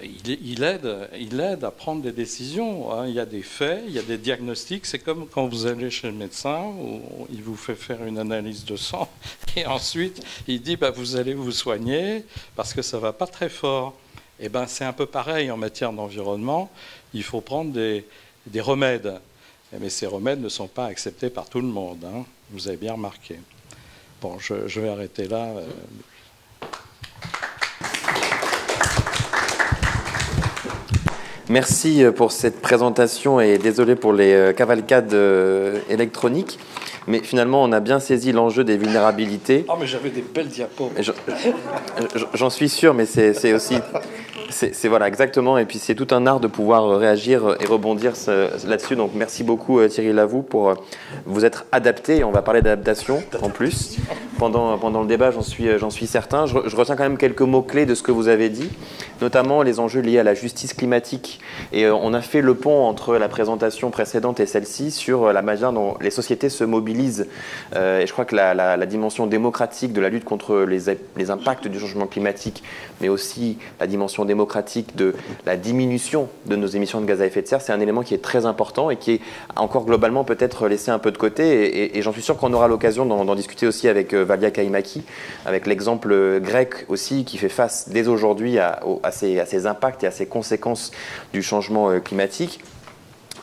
il aide à prendre des décisions. Hein. Il y a des faits, il y a des diagnostics. C'est comme quand vous allez chez le médecin, où il vous fait faire une analyse de sang, et ensuite il dit bah, vous allez vous soigner parce que ça ne va pas très fort. Et ben, c'est un peu pareil en matière d'environnement. Il faut prendre des remèdes. Mais ces remèdes ne sont pas acceptés par tout le monde. Hein. Vous avez bien remarqué. Bon, je vais arrêter là. Merci pour cette présentation et désolé pour les cavalcades électroniques. Mais finalement, on a bien saisi l'enjeu des vulnérabilités. Oh, mais j'avais des belles diapos. J'en suis sûr, mais c'est aussi... C'est voilà, exactement. Et puis, c'est tout un art de pouvoir réagir et rebondir là-dessus. Donc, merci beaucoup, Thierry Lavoux, pour vous être adapté. Et on va parler d'adaptation en plus. Pendant le débat, j'en suis certain. Je retiens quand même quelques mots-clés de ce que vous avez dit, notamment les enjeux liés à la justice climatique. Et on a fait le pont entre la présentation précédente et celle-ci sur la manière dont les sociétés se mobilisent. Et je crois que la dimension démocratique de la lutte contre les impacts du changement climatique, mais aussi la dimension démocratique de la diminution de nos émissions de gaz à effet de serre, c'est un élément qui est très important et qui est encore globalement peut-être laissé un peu de côté. Et j'en suis sûr qu'on aura l'occasion d'en discuter aussi avec Valia Kaimaki, avec l'exemple grec aussi qui fait face dès aujourd'hui à ces impacts et à ces conséquences du changement climatique.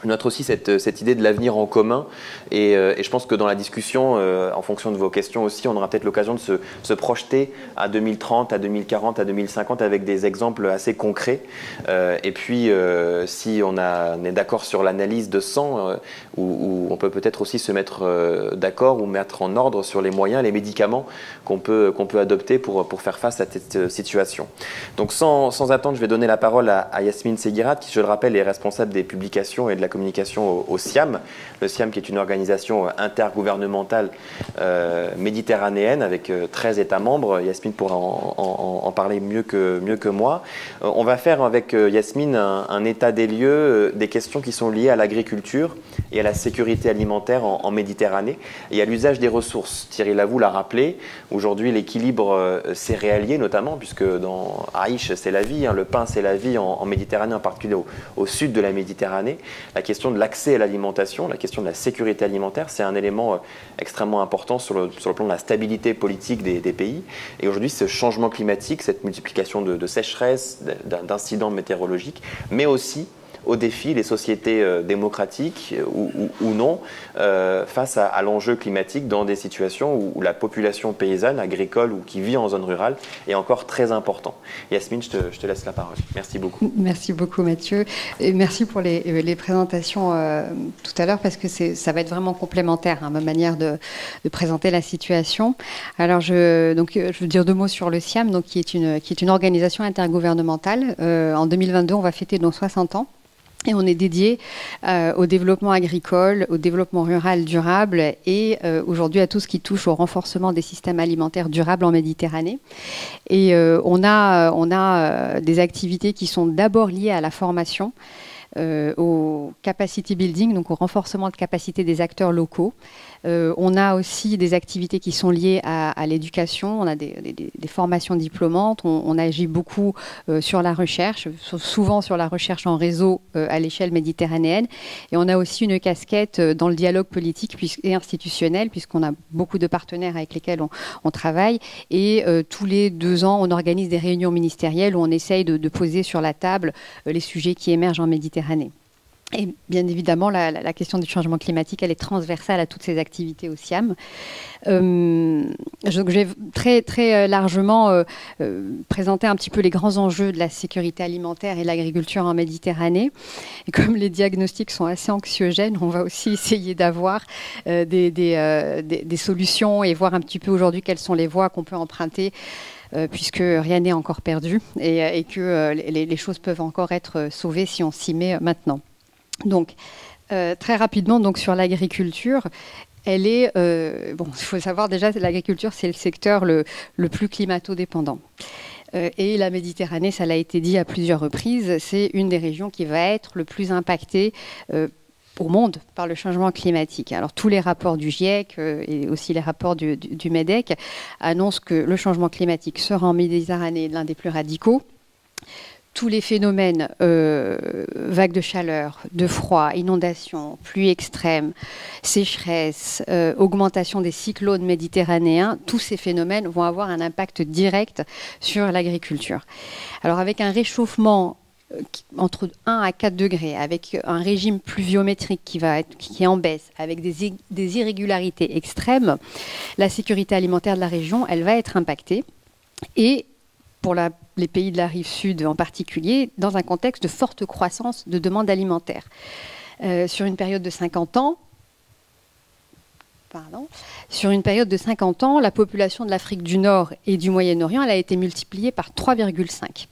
Je note aussi cette idée de l'avenir en commun et je pense que dans la discussion, en fonction de vos questions aussi, on aura peut-être l'occasion de se projeter à 2030, à 2040, à 2050 avec des exemples assez concrets. Et puis, si on est d'accord sur l'analyse de 100, où on peut peut-être aussi se mettre d'accord ou mettre en ordre sur les moyens, les médicaments qu'on peut adopter pour faire face à cette situation. Donc sans attendre, je vais donner la parole à Yasmine Seguirat, qui, je le rappelle, est responsable des publications et de la communication au SIAM. Le SIAM qui est une organisation intergouvernementale méditerranéenne avec 13 États membres. Yasmine pourra en parler mieux que moi. On va faire avec Yasmine un état des lieux des questions qui sont liées à l'agriculture et à la sécurité alimentaire en Méditerranée et à l'usage des ressources. Thierry Lavoux l'a rappelé, aujourd'hui l'équilibre céréalier notamment, puisque dans Aïch c'est la vie, hein, le pain c'est la vie en Méditerranée, en particulier au sud de la Méditerranée. La question de l'accès à l'alimentation, la question de la sécurité alimentaire, c'est un élément extrêmement important sur le plan de la stabilité politique des pays. Et aujourd'hui, ce changement climatique, cette multiplication de sécheresses, d'incidents météorologiques, mais aussi aux défis, les sociétés démocratiques ou non, face à l'enjeu climatique dans des situations où la population paysanne, agricole ou qui vit en zone rurale est encore très important. Yasmine, je te laisse la parole. Merci beaucoup. Merci beaucoup Mathieu. Et merci pour les présentations tout à l'heure parce que ça va être vraiment complémentaire, hein, ma manière de présenter la situation. Alors je veux dire deux mots sur le SIAM, donc, qui est une organisation intergouvernementale. En 2022, on va fêter nos 60 ans. Et on est dédié au développement agricole, au développement rural durable et aujourd'hui à tout ce qui touche au renforcement des systèmes alimentaires durables en Méditerranée. Et on a des activités qui sont d'abord liées à la formation, au capacity building, donc au renforcement de capacité des acteurs locaux. On a aussi des activités qui sont liées à l'éducation, on a des formations diplômantes, on agit beaucoup sur la recherche, souvent sur la recherche en réseau à l'échelle méditerranéenne. Et on a aussi une casquette dans le dialogue politique et institutionnel, puisqu'on a beaucoup de partenaires avec lesquels on travaille. Et tous les 2 ans, on organise des réunions ministérielles où on essaye de poser sur la table les sujets qui émergent en Méditerranée. Et bien évidemment, la question du changement climatique, elle est transversale à toutes ces activités au SIAM. Je vais très largement présenter un petit peu les grands enjeux de la sécurité alimentaire et l'agriculture en Méditerranée. Et comme les diagnostics sont assez anxiogènes, on va aussi essayer d'avoir des solutions et voir un petit peu aujourd'hui quelles sont les voies qu'on peut emprunter puisque rien n'est encore perdu et que les choses peuvent encore être sauvées si on s'y met maintenant. Donc, très rapidement, donc, sur l'agriculture, elle est... bon, il faut savoir déjà que l'agriculture, c'est le secteur le plus climato-dépendant. Et la Méditerranée, ça l'a été dit à plusieurs reprises, c'est une des régions qui va être le plus impactée au monde par le changement climatique. Alors, tous les rapports du GIEC et aussi les rapports du MEDEC annoncent que le changement climatique sera en Méditerranée l'un des plus radicaux. Tous les phénomènes, vagues de chaleur, de froid, inondations, pluies extrêmes, sécheresse, augmentation des cyclones méditerranéens, tous ces phénomènes vont avoir un impact direct sur l'agriculture. Alors avec un réchauffement entre 1 à 4 degrés, avec un régime pluviométrique qui est en baisse, avec des irrégularités extrêmes, la sécurité alimentaire de la région, elle va être impactée. Et pour les pays de la rive sud en particulier, dans un contexte de forte croissance de demande alimentaire. Sur une période de 50 ans, la population de l'Afrique du Nord et du Moyen-Orient, elle a été multipliée par 3,5,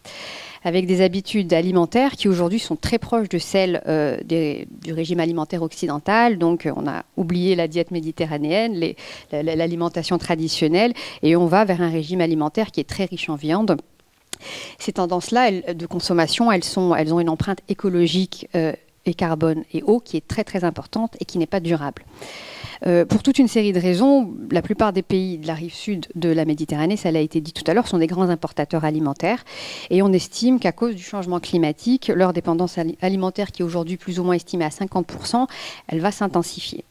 avec des habitudes alimentaires qui aujourd'hui sont très proches de celles du régime alimentaire occidental. Donc on a oublié la diète méditerranéenne, l'alimentation traditionnelle, et on va vers un régime alimentaire qui est très riche en viande. Ces tendances-là de consommation, elles ont une empreinte écologique et carbone et eau qui est très très importante et qui n'est pas durable. Pour toute une série de raisons, la plupart des pays de la rive sud de la Méditerranée, ça l'a été dit tout à l'heure, sont des grands importateurs alimentaires. Et on estime qu'à cause du changement climatique, leur dépendance alimentaire, qui est aujourd'hui plus ou moins estimée à 50%, elle va s'intensifier.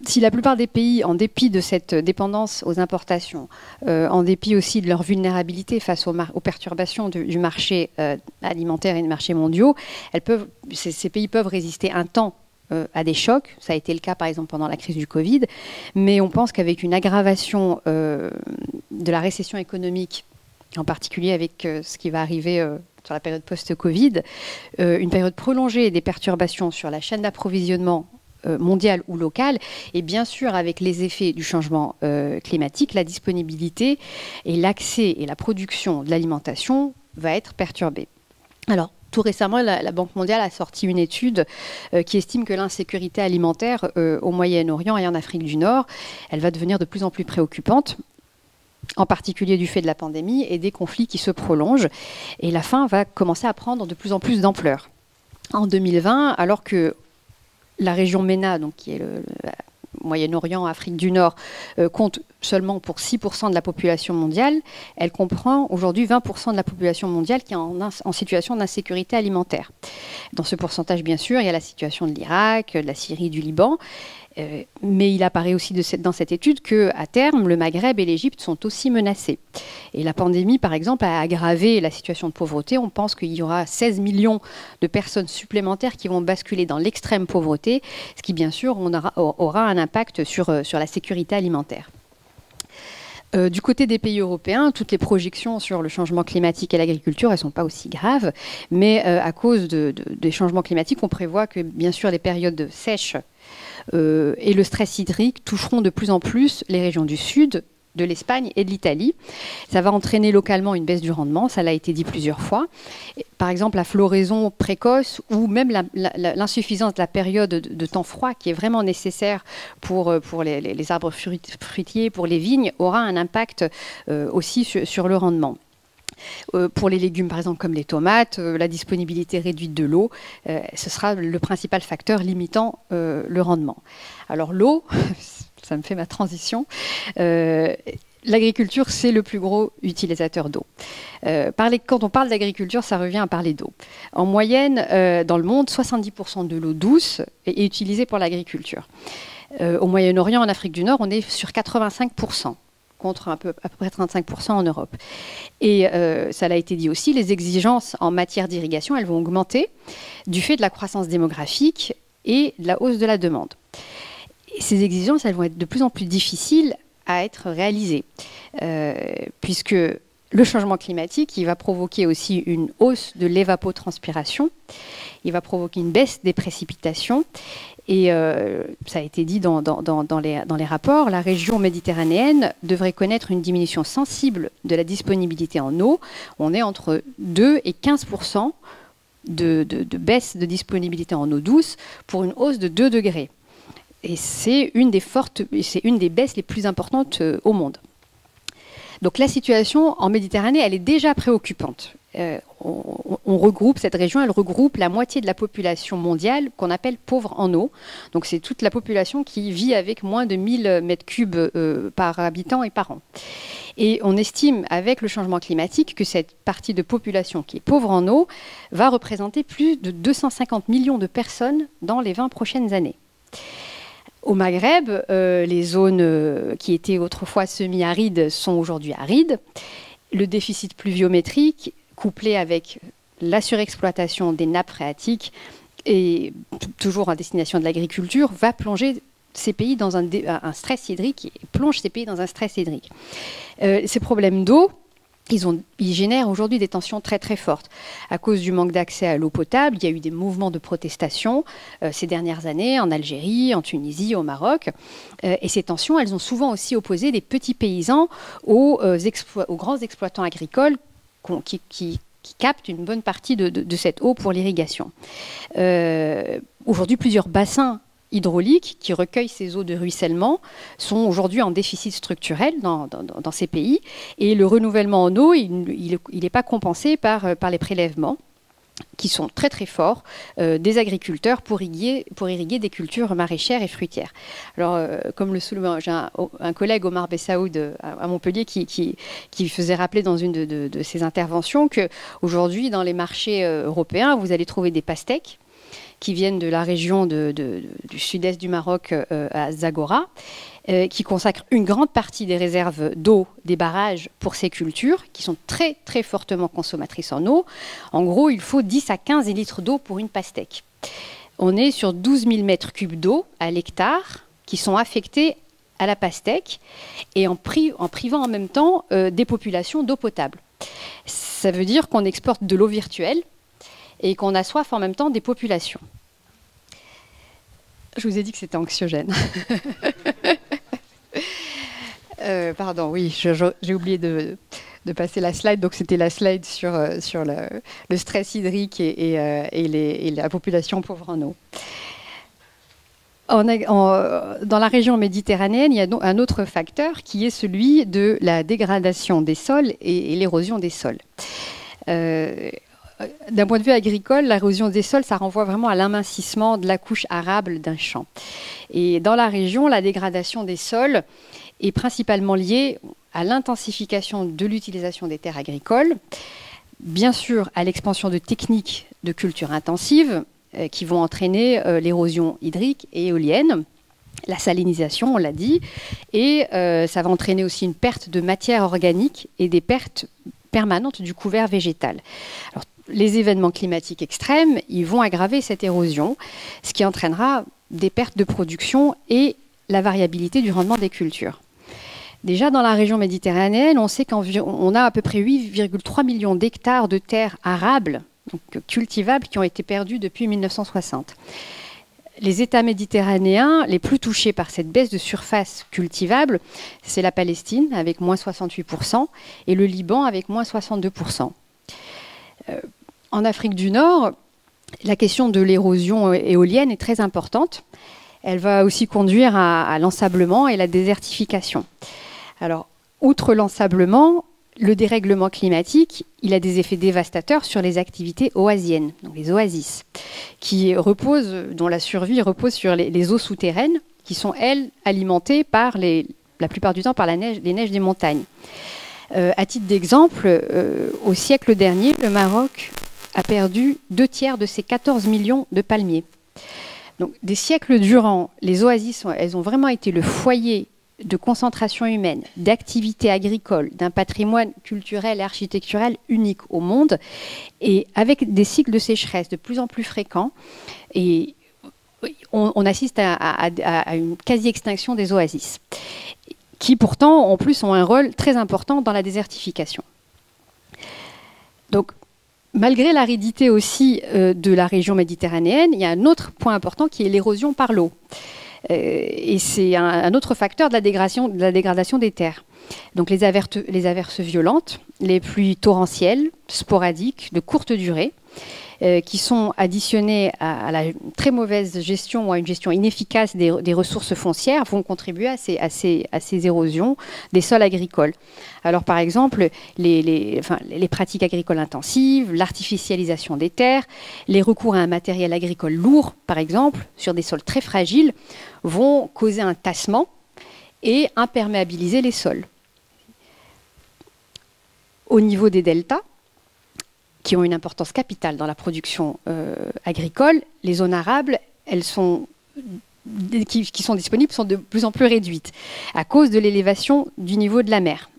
Si la plupart des pays, en dépit de cette dépendance aux importations, en dépit aussi de leur vulnérabilité face aux perturbations du marché alimentaire et des marchés mondiaux, ces pays peuvent résister un temps à des chocs. Ça a été le cas par exemple pendant la crise du Covid, mais on pense qu'avec une aggravation de la récession économique, en particulier avec ce qui va arriver sur la période post-Covid, une période prolongée des perturbations sur la chaîne d'approvisionnement mondiale ou locale, et bien sûr avec les effets du changement climatique, la disponibilité et l'accès et la production de l'alimentation va être perturbée. Alors, tout récemment, la Banque mondiale a sorti une étude qui estime que l'insécurité alimentaire au Moyen-Orient et en Afrique du Nord, elle va devenir de plus en plus préoccupante, en particulier du fait de la pandémie et des conflits qui se prolongent. Et la faim va commencer à prendre de plus en plus d'ampleur. En 2020, alors que la région MENA, donc qui est le Moyen-Orient, Afrique du Nord, compte seulement pour 6% de la population mondiale, elle comprend aujourd'hui 20% de la population mondiale qui est en situation d'insécurité alimentaire. Dans ce pourcentage, bien sûr, il y a la situation de l'Irak, de la Syrie, du Liban, mais il apparaît aussi dans cette étude qu'à terme, le Maghreb et l'Égypte sont aussi menacés. Et la pandémie, par exemple, a aggravé la situation de pauvreté. On pense qu'il y aura 16 millions de personnes supplémentaires qui vont basculer dans l'extrême pauvreté, ce qui, bien sûr, aura un impact sur la sécurité alimentaire. Du côté des pays européens, toutes les projections sur le changement climatique et l'agriculture, elles ne sont pas aussi graves, mais à cause des changements climatiques, on prévoit que, bien sûr, les périodes sèches et le stress hydrique toucheront de plus en plus les régions du sud, de l'Espagne et de l'Italie. Ça va entraîner localement une baisse du rendement, ça l'a été dit plusieurs fois. Par exemple, la floraison précoce ou même l'insuffisance de la période de temps froid qui est vraiment nécessaire pour les arbres fruitiers, pour les vignes, aura un impact aussi sur le rendement. Pour les légumes, par exemple, comme les tomates, la disponibilité réduite de l'eau, ce sera le principal facteur limitant le rendement. Alors l'eau, ça me fait ma transition. L'agriculture, c'est le plus gros utilisateur d'eau. Quand on parle d'agriculture, ça revient à parler d'eau. En moyenne, dans le monde, 70% de l'eau douce est utilisée pour l'agriculture. Au Moyen-Orient, en Afrique du Nord, on est sur 85%. Contre à peu près 35% en Europe. Et ça l'a été dit aussi, les exigences en matière d'irrigation, elles vont augmenter du fait de la croissance démographique et de la hausse de la demande. Et ces exigences, elles vont être de plus en plus difficiles à être réalisées, puisque le changement climatique, il va provoquer aussi une hausse de l'évapotranspiration, il va provoquer une baisse des précipitations. Et ça a été dit dans les rapports, la région méditerranéenne devrait connaître une diminution sensible de la disponibilité en eau. On est entre 2 et 15% de baisse de disponibilité en eau douce pour une hausse de 2 degrés. Et c'est une des baisses les plus importantes au monde. Donc la situation en Méditerranée, elle est déjà préoccupante. Cette région, elle regroupe la moitié de la population mondiale qu'on appelle pauvre en eau. Donc c'est toute la population qui vit avec moins de 1000 mètres cubes par habitant et par an. Et on estime avec le changement climatique que cette partie de population qui est pauvre en eau va représenter plus de 250 millions de personnes dans les 20 prochaines années. Au Maghreb, les zones qui étaient autrefois semi-arides sont aujourd'hui arides. Le déficit pluviométrique, couplé avec la surexploitation des nappes phréatiques et toujours à destination de l'agriculture, va plonger ces pays dans un stress hydrique, plonge ces pays dans un stress hydrique. Ces problèmes d'eau, ils génèrent aujourd'hui des tensions très très fortes. À cause du manque d'accès à l'eau potable, il y a eu des mouvements de protestation ces dernières années en Algérie, en Tunisie, au Maroc. Et ces tensions, elles ont souvent aussi opposé des petits paysans aux grands exploitants agricoles qui captent une bonne partie de cette eau pour l'irrigation. Aujourd'hui, plusieurs bassins hydrauliques qui recueillent ces eaux de ruissellement sont aujourd'hui en déficit structurel dans ces pays. Et le renouvellement en eau, il n'est pas compensé par les prélèvements qui sont très très forts des agriculteurs pour irriguer des cultures maraîchères et fruitières. Alors, comme le soulève, j'ai un collègue, Omar Bessaoud, à Montpellier, qui faisait rappeler dans une de ses interventions qu'aujourd'hui, dans les marchés européens, vous allez trouver des pastèques qui viennent de la région du sud-est du Maroc à Zagora, qui consacrent une grande partie des réserves d'eau des barrages pour ces cultures, qui sont très très fortement consommatrices en eau. En gros, il faut 10 à 15 litres d'eau pour une pastèque. On est sur 12 000 mètres cubes d'eau à l'hectare qui sont affectés à la pastèque et en privant en même temps des populations d'eau potable. Ça veut dire qu'on exporte de l'eau virtuelle et qu'on assoiffe en même temps des populations. Je vous ai dit que c'était anxiogène. Pardon, oui, j'ai oublié de passer la slide. Donc c'était la slide sur le stress hydrique et la population pauvre en eau. Dans la région méditerranéenne, il y a un autre facteur qui est celui de la dégradation des sols et l'érosion des sols. D'un point de vue agricole, l'érosion des sols, ça renvoie vraiment à l'amincissement de la couche arable d'un champ. Et dans la région, la dégradation des sols est principalement liée à l'intensification de l'utilisation des terres agricoles, bien sûr à l'expansion de techniques de culture intensive qui vont entraîner l'érosion hydrique et éolienne, la salinisation, on l'a dit, et ça va entraîner aussi une perte de matière organique et des pertes permanentes du couvert végétal. Alors, les événements climatiques extrêmes, ils vont aggraver cette érosion, ce qui entraînera des pertes de production et la variabilité du rendement des cultures. Déjà, dans la région méditerranéenne, on sait qu'on a à peu près 8,3 millions d'hectares de terres arables, donc cultivables, qui ont été perdus depuis 1960. les États méditerranéens les plus touchés par cette baisse de surface cultivable, c'est la Palestine avec moins 68% et le Liban avec moins 62%. En Afrique du Nord, la question de l'érosion éolienne est très importante. Elle va aussi conduire à l'ensablement et la désertification. Alors, outre l'ensablement, le dérèglement climatique, il a des effets dévastateurs sur les activités oasiennes, donc les oasis, dont la survie repose sur les eaux souterraines, qui sont, elles, alimentées la plupart du temps par les neiges des montagnes. À titre d'exemple, au siècle dernier, le Maroc a perdu 2/3 de ses 14 millions de palmiers. Donc, des siècles durant, les oasis, elles ont vraiment été le foyer de concentration humaine, d'activités agricoles, d'un patrimoine culturel et architectural unique au monde, et avec des cycles de sécheresse de plus en plus fréquents. Et on assiste à une quasi-extinction des oasis, qui pourtant, en plus, ont un rôle très important dans la désertification. Donc, malgré l'aridité aussi de la région méditerranéenne, il y a un autre point important qui est l'érosion par l'eau. Et c'est un autre facteur de la dégradation des terres. Donc les averses violentes, les pluies torrentielles, sporadiques, de courte durée, qui sont additionnées à la très mauvaise gestion ou à une gestion inefficace des ressources foncières, vont contribuer à ces érosions des sols agricoles. Alors par exemple, les pratiques agricoles intensives, l'artificialisation des terres, les recours à un matériel agricole lourd, par exemple, sur des sols très fragiles, vont causer un tassement et imperméabiliser les sols. Au niveau des deltas, qui ont une importance capitale dans la production agricole, les zones arables, qui sont disponibles sont de plus en plus réduites à cause de l'élévation du niveau de la mer.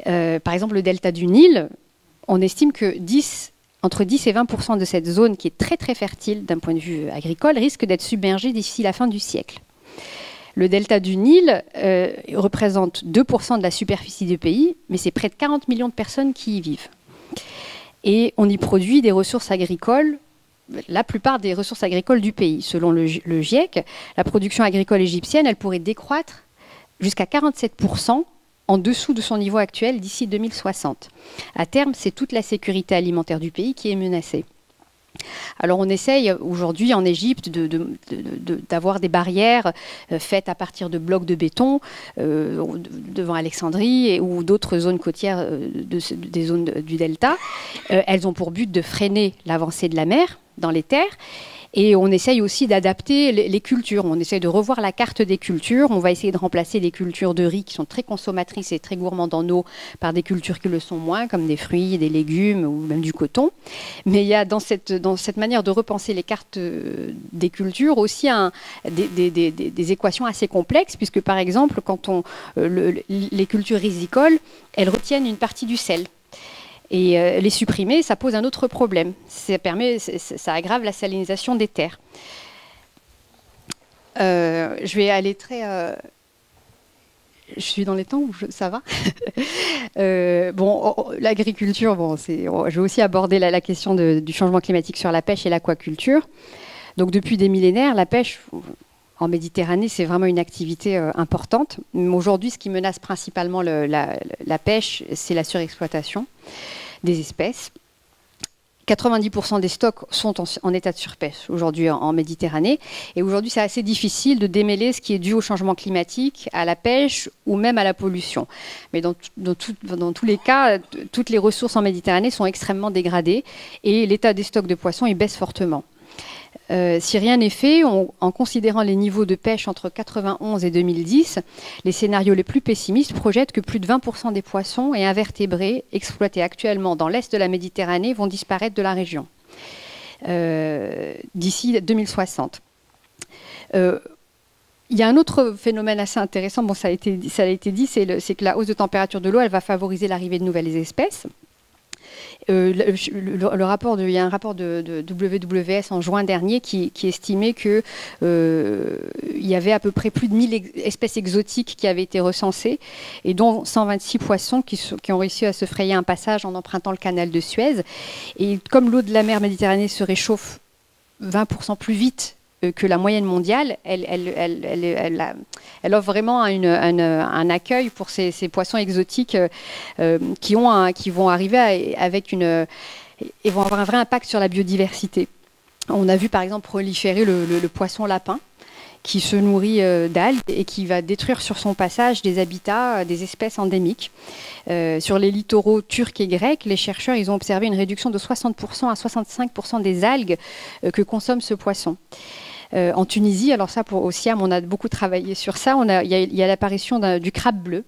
Par exemple, le delta du Nil, on estime que entre 10 et 20% de cette zone, qui est très très fertile d'un point de vue agricole, risque d'être submergée d'ici la fin du siècle. Le delta du Nil représente 2% de la superficie du pays, mais c'est près de 40 millions de personnes qui y vivent. Et on y produit des ressources agricoles, la plupart des ressources agricoles du pays. Selon le GIEC, la production agricole égyptienne, elle pourrait décroître jusqu'à 47% en dessous de son niveau actuel d'ici 2060. À terme, c'est toute la sécurité alimentaire du pays qui est menacée. Alors on essaye aujourd'hui en Égypte d'avoir des barrières faites à partir de blocs de béton devant Alexandrie ou d'autres zones côtières des zones du delta. Elles ont pour but de freiner l'avancée de la mer dans les terres. Et on essaye aussi d'adapter les cultures. On essaye de revoir la carte des cultures. On va essayer de remplacer les cultures de riz qui sont très consommatrices et très gourmandes en eau par des cultures qui le sont moins, comme des fruits, des légumes ou même du coton. Mais il y a dans cette manière de repenser les cartes des cultures aussi des équations assez complexes, puisque par exemple, quand les cultures rizicoles, elles retiennent une partie du sel. Et les supprimer, ça pose un autre problème. Ça aggrave la salinisation des terres. Je vais aller très... je suis dans les temps ou ça va l'agriculture, je vais aussi aborder la question du changement climatique sur la pêche et l'aquaculture. Donc depuis des millénaires, la pêche... En Méditerranée, c'est vraiment une activité importante. Mais aujourd'hui, ce qui menace principalement la pêche, c'est la surexploitation des espèces. 90% des stocks sont en état de surpêche aujourd'hui en Méditerranée. Et aujourd'hui, c'est assez difficile de démêler ce qui est dû au changement climatique, à la pêche ou même à la pollution. Mais dans tous les cas, toutes les ressources en Méditerranée sont extrêmement dégradées et l'état des stocks de poissons, il baisse fortement. Si rien n'est fait, en considérant les niveaux de pêche entre 1991 et 2010, les scénarios les plus pessimistes projettent que plus de 20% des poissons et invertébrés exploités actuellement dans l'est de la Méditerranée vont disparaître de la région d'ici 2060. Il y a un autre phénomène assez intéressant, ça a été dit, c'est que la hausse de température de l'eau, elle va favoriser l'arrivée de nouvelles espèces. Il y a un rapport de WWF en juin dernier qui estimait qu'il y avait à peu près plus de 1000 espèces exotiques qui avaient été recensées, et dont 126 poissons qui ont réussi à se frayer un passage en empruntant le canal de Suez. Et comme l'eau de la mer Méditerranée se réchauffe 20% plus vite que la moyenne mondiale, elle offre vraiment un accueil pour ces poissons exotiques qui vont arriver et vont avoir un vrai impact sur la biodiversité. On a vu par exemple proliférer le poisson lapin, qui se nourrit d'algues et qui va détruire sur son passage des habitats, des espèces endémiques. Sur les littoraux turcs et grecs, les chercheurs ils ont observé une réduction de 60% à 65% des algues que consomme ce poisson. En Tunisie, alors ça au SIAM, on a beaucoup travaillé sur ça, il y a l'apparition du crabe bleu.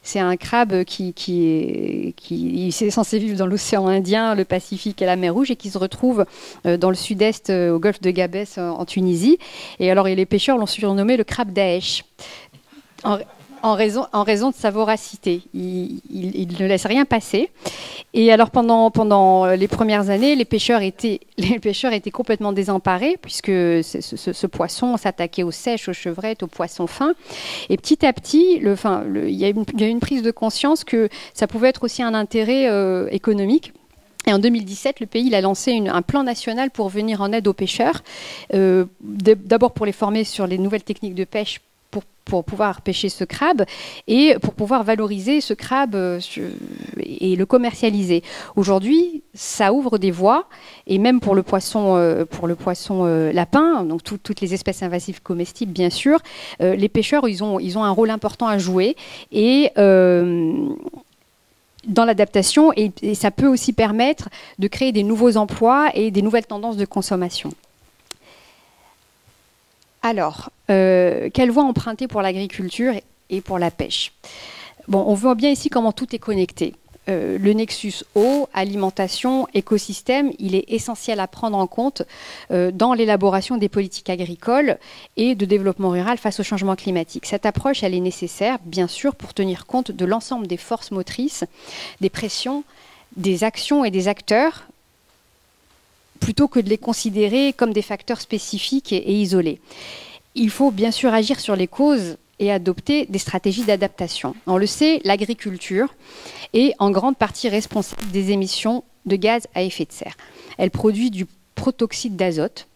C'est un crabe qui est censé vivre dans l'océan Indien, le Pacifique et la mer Rouge et qui se retrouve dans le sud-est, au golfe de Gabès en Tunisie. Et alors les pêcheurs l'ont surnommé le crabe Daesh. En raison de sa voracité. Il ne laisse rien passer. Et alors pendant les premières années, les pêcheurs étaient complètement désemparés puisque ce poisson s'attaquait aux sèches, aux chevrettes, aux poissons fins. Et petit à petit, il y a eu une prise de conscience que ça pouvait être aussi un intérêt économique. Et en 2017, le pays a lancé un plan national pour venir en aide aux pêcheurs, d'abord pour les former sur les nouvelles techniques de pêche pour pouvoir pêcher ce crabe et pour pouvoir valoriser ce crabe et le commercialiser. Aujourd'hui, ça ouvre des voies et même pour le poisson lapin, donc toutes les espèces invasives comestibles bien sûr, les pêcheurs ils ont un rôle important à jouer et dans l'adaptation et ça peut aussi permettre de créer des nouveaux emplois et des nouvelles tendances de consommation. Alors, quelle voie emprunter pour l'agriculture et pour la pêche? Bon, on voit bien ici comment tout est connecté. Le nexus eau, alimentation, écosystème, il est essentiel à prendre en compte dans l'élaboration des politiques agricoles et de développement rural face au changement climatique. Cette approche, elle est nécessaire, bien sûr, pour tenir compte de l'ensemble des forces motrices, des pressions, des actions et des acteurs, plutôt que de les considérer comme des facteurs spécifiques et isolés. Il faut bien sûr agir sur les causes et adopter des stratégies d'adaptation. On le sait, l'agriculture est en grande partie responsable des émissions de gaz à effet de serre. Elle produit du protoxyde d'azote,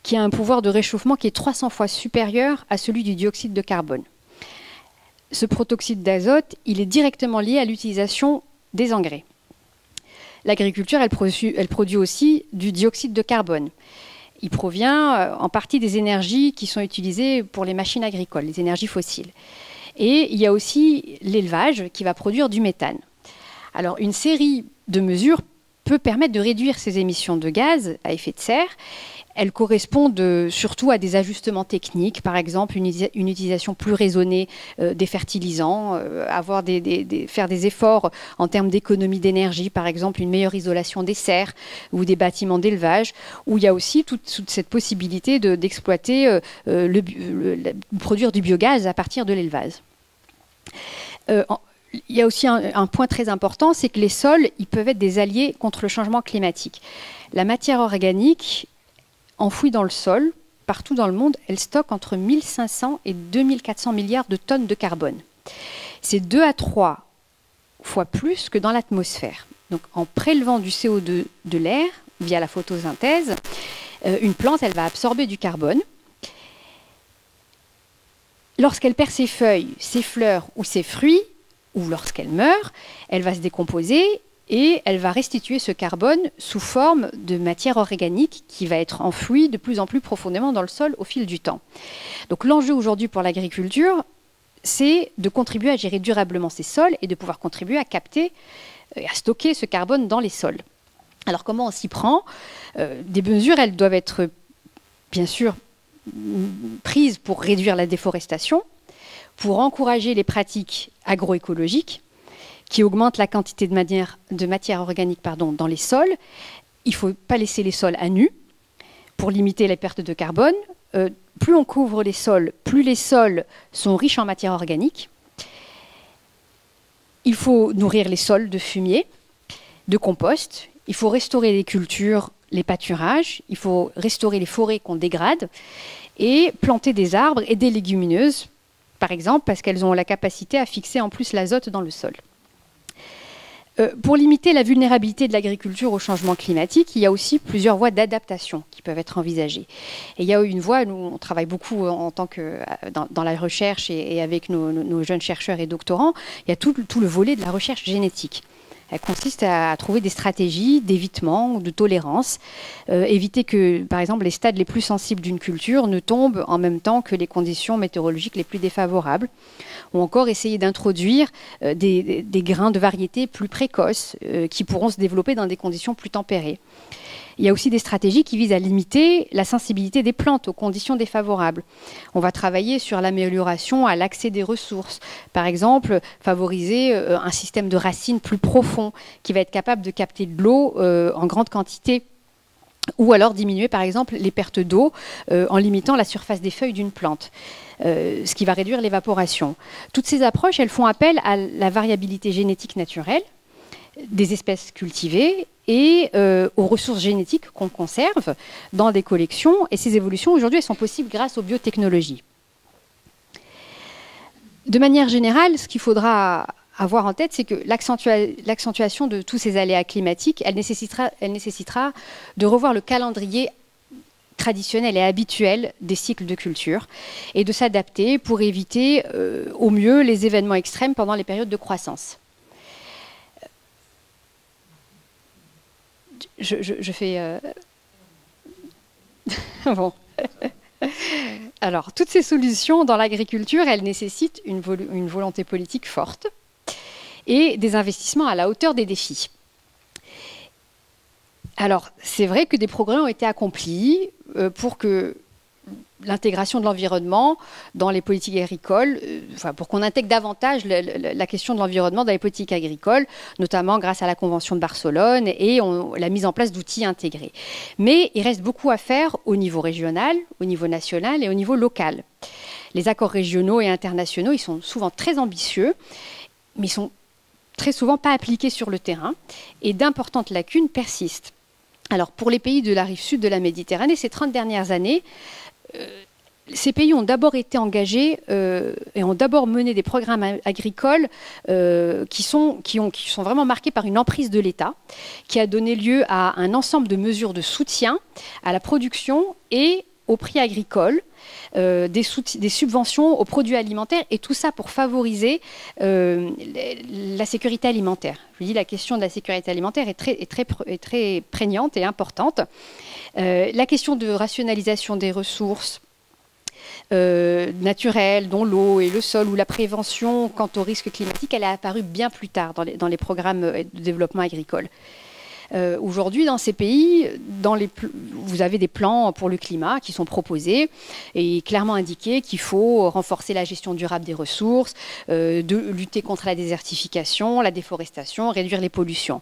qui a un pouvoir de réchauffement qui est 300 fois supérieur à celui du dioxyde de carbone. Ce protoxyde d'azote, il est directement lié à l'utilisation des engrais. L'agriculture, elle produit aussi du dioxyde de carbone. Il provient en partie des énergies qui sont utilisées pour les machines agricoles, les énergies fossiles. Et il y a aussi l'élevage qui va produire du méthane. Alors, une série de mesures peut permettre de réduire ces émissions de gaz à effet de serre. Elles correspondent surtout à des ajustements techniques, par exemple une utilisation plus raisonnée des fertilisants, faire des efforts en termes d'économie d'énergie, par exemple une meilleure isolation des serres ou des bâtiments d'élevage, où il y a aussi toute cette possibilité d'exploiter, produire du biogaz à partir de l'élevage. Il y a aussi un point très important, c'est que les sols, ils peuvent être des alliés contre le changement climatique. La matière organique enfouie dans le sol, partout dans le monde, elle stocke entre 1500 et 2400 milliards de tonnes de carbone. C'est 2 à 3 fois plus que dans l'atmosphère. Donc en prélevant du CO2 de l'air via la photosynthèse, une plante, elle va absorber du carbone. Lorsqu'elle perd ses feuilles, ses fleurs ou ses fruits, ou lorsqu'elle meurt, elle va se décomposer et elle va restituer ce carbone sous forme de matière organique qui va être enfouie de plus en plus profondément dans le sol au fil du temps. Donc l'enjeu aujourd'hui pour l'agriculture, c'est de contribuer à gérer durablement ces sols et de pouvoir contribuer à capter et à stocker ce carbone dans les sols. Alors comment on s'y prend? Des mesures, elles doivent être bien sûr prises pour réduire la déforestation, pour encourager les pratiques agroécologiques qui augmentent la quantité de matière organique dans les sols. Il ne faut pas laisser les sols à nu pour limiter les pertes de carbone. Plus on couvre les sols, plus les sols sont riches en matière organique. Il faut nourrir les sols de fumier, de compost. Il faut restaurer les cultures, les pâturages. Il faut restaurer les forêts qu'on dégrade et planter des arbres et des légumineuses, par exemple, parce qu'elles ont la capacité à fixer en plus l'azote dans le sol. Pour limiter la vulnérabilité de l'agriculture au changement climatique, il y a aussi plusieurs voies d'adaptation qui peuvent être envisagées. Et il y a une voie, nous on travaille beaucoup dans la recherche et avec nos jeunes chercheurs et doctorants, il y a tout le volet de la recherche génétique. Elle consiste à trouver des stratégies d'évitement ou de tolérance, éviter que, par exemple, les stades les plus sensibles d'une culture ne tombent en même temps que les conditions météorologiques les plus défavorables, ou encore essayer d'introduire des grains de variétés plus précoces qui pourront se développer dans des conditions plus tempérées. Il y a aussi des stratégies qui visent à limiter la sensibilité des plantes aux conditions défavorables. On va travailler sur l'amélioration à l'accès des ressources. Par exemple, favoriser un système de racines plus profond qui va être capable de capter de l'eau en grande quantité. Ou alors diminuer, par exemple, les pertes d'eau en limitant la surface des feuilles d'une plante, ce qui va réduire l'évaporation. Toutes ces approches, elles font appel à la variabilité génétique naturelle des espèces cultivées et aux ressources génétiques qu'on conserve dans des collections. Et ces évolutions, aujourd'hui, elles sont possibles grâce aux biotechnologies. De manière générale, ce qu'il faudra avoir en tête, c'est que l'accentuation de tous ces aléas climatiques, elle nécessitera de revoir le calendrier traditionnel et habituel des cycles de culture et de s'adapter pour éviter au mieux les événements extrêmes pendant les périodes de croissance. Je fais... Bon. Alors, toutes ces solutions dans l'agriculture, elles nécessitent une volonté politique forte et des investissements à la hauteur des défis. Alors, c'est vrai que des progrès ont été accomplis pour que l'intégration de l'environnement dans les politiques agricoles, pour qu'on intègre davantage la question de l'environnement dans les politiques agricoles, notamment grâce à la Convention de Barcelone et la mise en place d'outils intégrés. Mais il reste beaucoup à faire au niveau régional, au niveau national et au niveau local. Les accords régionaux et internationaux, ils sont souvent très ambitieux, mais ils sont très souvent pas appliqués sur le terrain et d'importantes lacunes persistent. Alors, pour les pays de la rive sud de la Méditerranée, ces 30 dernières années, ces pays ont d'abord été engagés et ont d'abord mené des programmes agricoles qui sont vraiment marqués par une emprise de l'État, qui a donné lieu à un ensemble de mesures de soutien à la production et au prix agricole, des subventions aux produits alimentaires, et tout ça pour favoriser la sécurité alimentaire. Je dis, la question de la sécurité alimentaire est très prégnante et importante. La question de rationalisation des ressources naturelles, dont l'eau et le sol, ou la prévention quant aux risques climatiques, elle est apparue bien plus tard dans les programmes de développement agricole. Aujourd'hui, dans ces pays, vous avez des plans pour le climat qui sont proposés et clairement indiqués qu'il faut renforcer la gestion durable des ressources, de lutter contre la désertification, la déforestation, réduire les pollutions.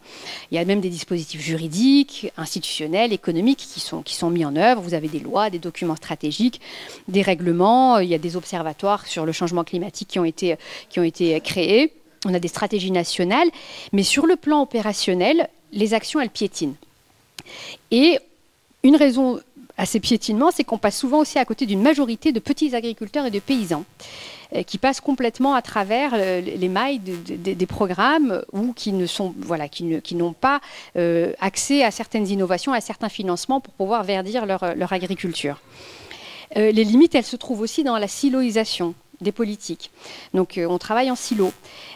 Il y a même des dispositifs juridiques, institutionnels, économiques qui sont mis en œuvre. Vous avez des lois, des documents stratégiques, des règlements. Il y a des observatoires sur le changement climatique qui ont été créés. On a des stratégies nationales, mais sur le plan opérationnel, les actions, elles piétinent. Et une raison à ces piétinements, c'est qu'on passe souvent aussi à côté d'une majorité de petits agriculteurs et de paysans qui passent complètement à travers les mailles des programmes ou qui n'ont pas accès à certaines innovations, à certains financements pour pouvoir verdir leur agriculture. Les limites, elles se trouvent aussi dans la siloisation des politiques. Donc on travaille en silo,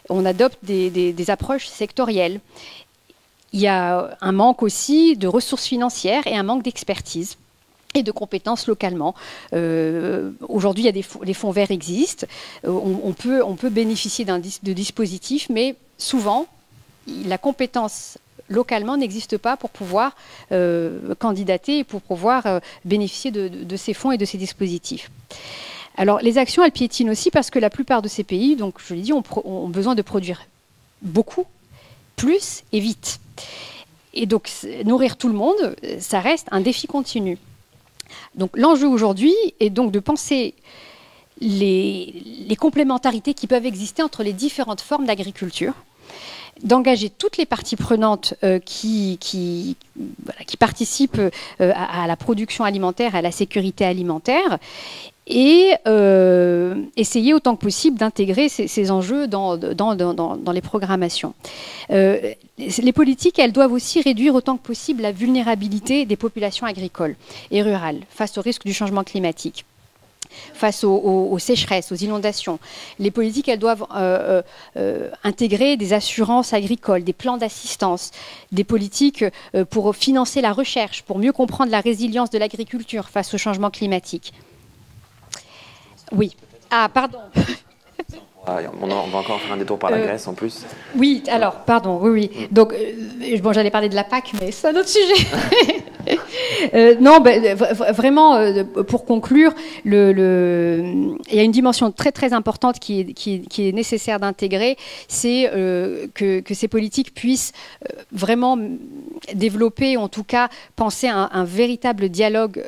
on adopte des approches sectorielles. Il y a un manque aussi de ressources financières et un manque d'expertise et de compétences localement. Aujourd'hui, les fonds verts existent. On peut bénéficier de dispositifs, mais souvent, la compétence localement n'existe pas pour pouvoir candidater et pour pouvoir bénéficier de ces fonds et de ces dispositifs. Alors, les actions, elles piétinent aussi parce que la plupart de ces pays, donc je l'ai dit, ont besoin de produire beaucoup, plus et vite. Et donc, nourrir tout le monde, ça reste un défi continu. Donc, l'enjeu aujourd'hui est donc de penser les complémentarités qui peuvent exister entre les différentes formes d'agriculture, d'engager toutes les parties prenantes qui participent à la production alimentaire, à la sécurité alimentaire, et essayer autant que possible d'intégrer ces enjeux dans les programmations. Les politiques, elles doivent aussi réduire autant que possible la vulnérabilité des populations agricoles et rurales face au risque du changement climatique, face aux sécheresses, aux inondations. Les politiques, elles doivent intégrer des assurances agricoles, des plans d'assistance, des politiques pour financer la recherche, pour mieux comprendre la résilience de l'agriculture face au changement climatique. Oui. Ah, pardon. On va encore faire un détour par la Grèce en plus. Oui, alors, pardon, oui. Donc, bon, j'allais parler de la PAC, mais c'est un autre sujet. Non, vraiment, pour conclure, il y a une dimension très très importante qui est nécessaire d'intégrer, c'est que ces politiques puissent vraiment développer, en tout cas, penser un véritable dialogue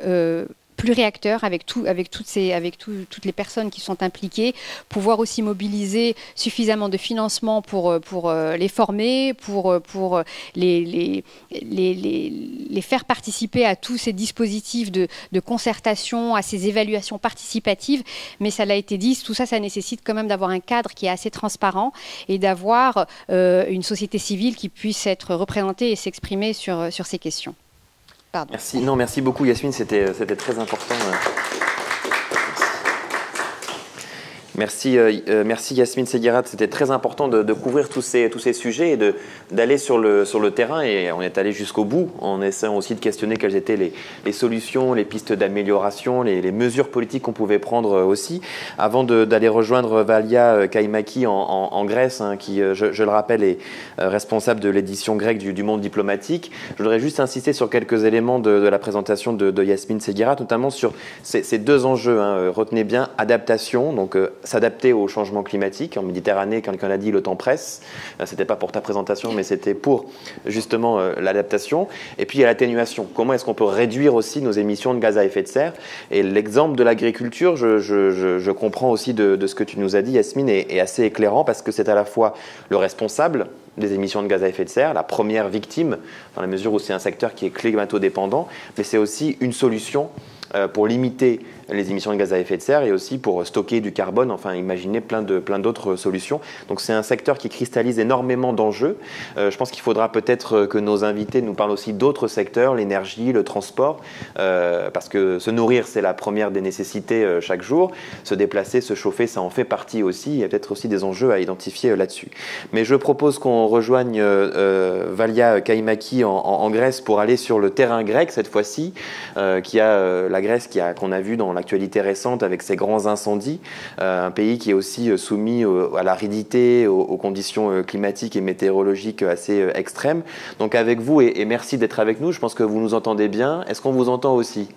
pluriacteurs avec toutes les personnes qui sont impliquées, pouvoir aussi mobiliser suffisamment de financement pour les former, pour les faire participer à tous ces dispositifs de concertation, à ces évaluations participatives. Mais ça l'a été dit, tout ça, ça nécessite quand même d'avoir un cadre qui est assez transparent et d'avoir une société civile qui puisse être représentée et s'exprimer sur ces questions. Pardon. Merci. Non, merci beaucoup Yasmine, c'était très important. Merci, merci Yasmine Seguirat, c'était très important de couvrir tous ces sujets et d'aller sur le terrain, et on est allé jusqu'au bout en essayant aussi de questionner quelles étaient les solutions, les pistes d'amélioration, les mesures politiques qu'on pouvait prendre aussi, avant d'aller rejoindre Valia Kaimaki en Grèce, hein, qui, je le rappelle, est responsable de l'édition grecque du Monde diplomatique. Je voudrais juste insister sur quelques éléments de la présentation de Yasmine Seguirat, notamment sur ces deux enjeux, hein. Retenez bien, adaptation, donc s'adapter au changement climatique. En Méditerranée, quelqu'un l'a dit, le temps presse. C'était pas pour ta présentation, mais c'était pour justement l'adaptation. Et puis il y a l'atténuation. Comment est-ce qu'on peut réduire aussi nos émissions de gaz à effet de serre? Et l'exemple de l'agriculture, je comprends aussi de ce que tu nous as dit, Yasmine, est assez éclairant, parce que c'est à la fois le responsable des émissions de gaz à effet de serre, la première victime, dans la mesure où c'est un secteur qui est climato-dépendant, mais c'est aussi une solution pour limiter les émissions de gaz à effet de serre et aussi pour stocker du carbone, enfin imaginer plein d'autres solutions. Donc c'est un secteur qui cristallise énormément d'enjeux. Je pense qu'il faudra peut-être que nos invités nous parlent aussi d'autres secteurs, l'énergie, le transport, parce que se nourrir, c'est la première des nécessités chaque jour. Se déplacer, se chauffer, ça en fait partie aussi. Il y a peut-être aussi des enjeux à identifier là-dessus. Mais je propose qu'on rejoigne Valia Kaimaki en Grèce pour aller sur le terrain grec cette fois-ci, qui a la Grèce qu'on a vu dans l'actualité récente avec ces grands incendies, un pays qui est aussi soumis à l'aridité, aux conditions climatiques et météorologiques assez extrêmes. Donc avec vous, et merci d'être avec nous, je pense que vous nous entendez bien. Est-ce qu'on vous entend aussi ?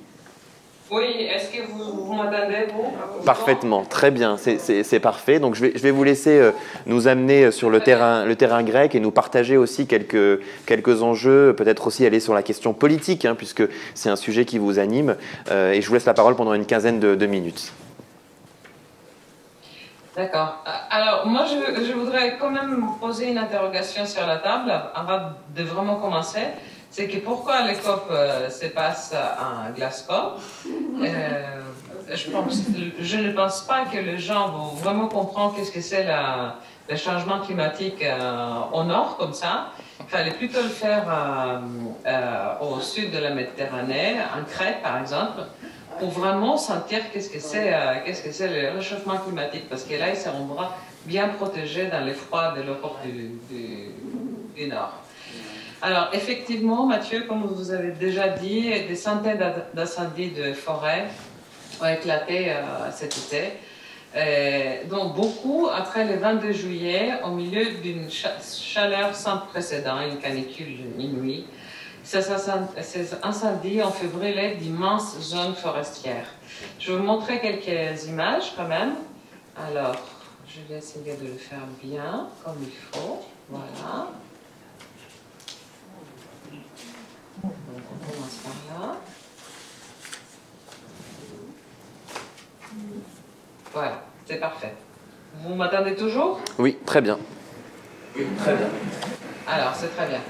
Oui, est-ce que vous m'entendez, vous ? Parfaitement, très bien, c'est parfait. Donc je vais vous laisser nous amener sur le terrain grec et nous partager aussi quelques enjeux, peut-être aussi aller sur la question politique, hein, puisque c'est un sujet qui vous anime. Et je vous laisse la parole pendant une quinzaine de minutes. D'accord. Alors, moi, je voudrais quand même poser une interrogation sur la table avant de vraiment commencer. C'est que pourquoi les COP se passent à Glasgow? Je ne pense pas que les gens vont vraiment comprendre qu'est-ce que c'est le changement climatique au nord, comme ça. Il fallait plutôt le faire au sud de la Méditerranée, en Crète par exemple, pour vraiment sentir qu'est-ce que c'est le réchauffement climatique, parce que là, ils seront bien protégés dans les froids de l'Europe du Nord. Alors, effectivement, Mathieu, comme vous avez déjà dit, des centaines d'incendies de forêt ont éclaté cet été. Donc, beaucoup après le 22 juillet, au milieu d'une chaleur sans précédent, une canicule inouïe. Ces incendies ont fait brûler d'immenses zones forestières. Je vais vous montrer quelques images quand même. Alors, je vais essayer de le faire bien, comme il faut. Voilà. Donc, on commence par là. Voilà, c'est parfait. Vous m'attendez toujours? Oui, très bien. Oui, très bien. Alors, c'est très bien.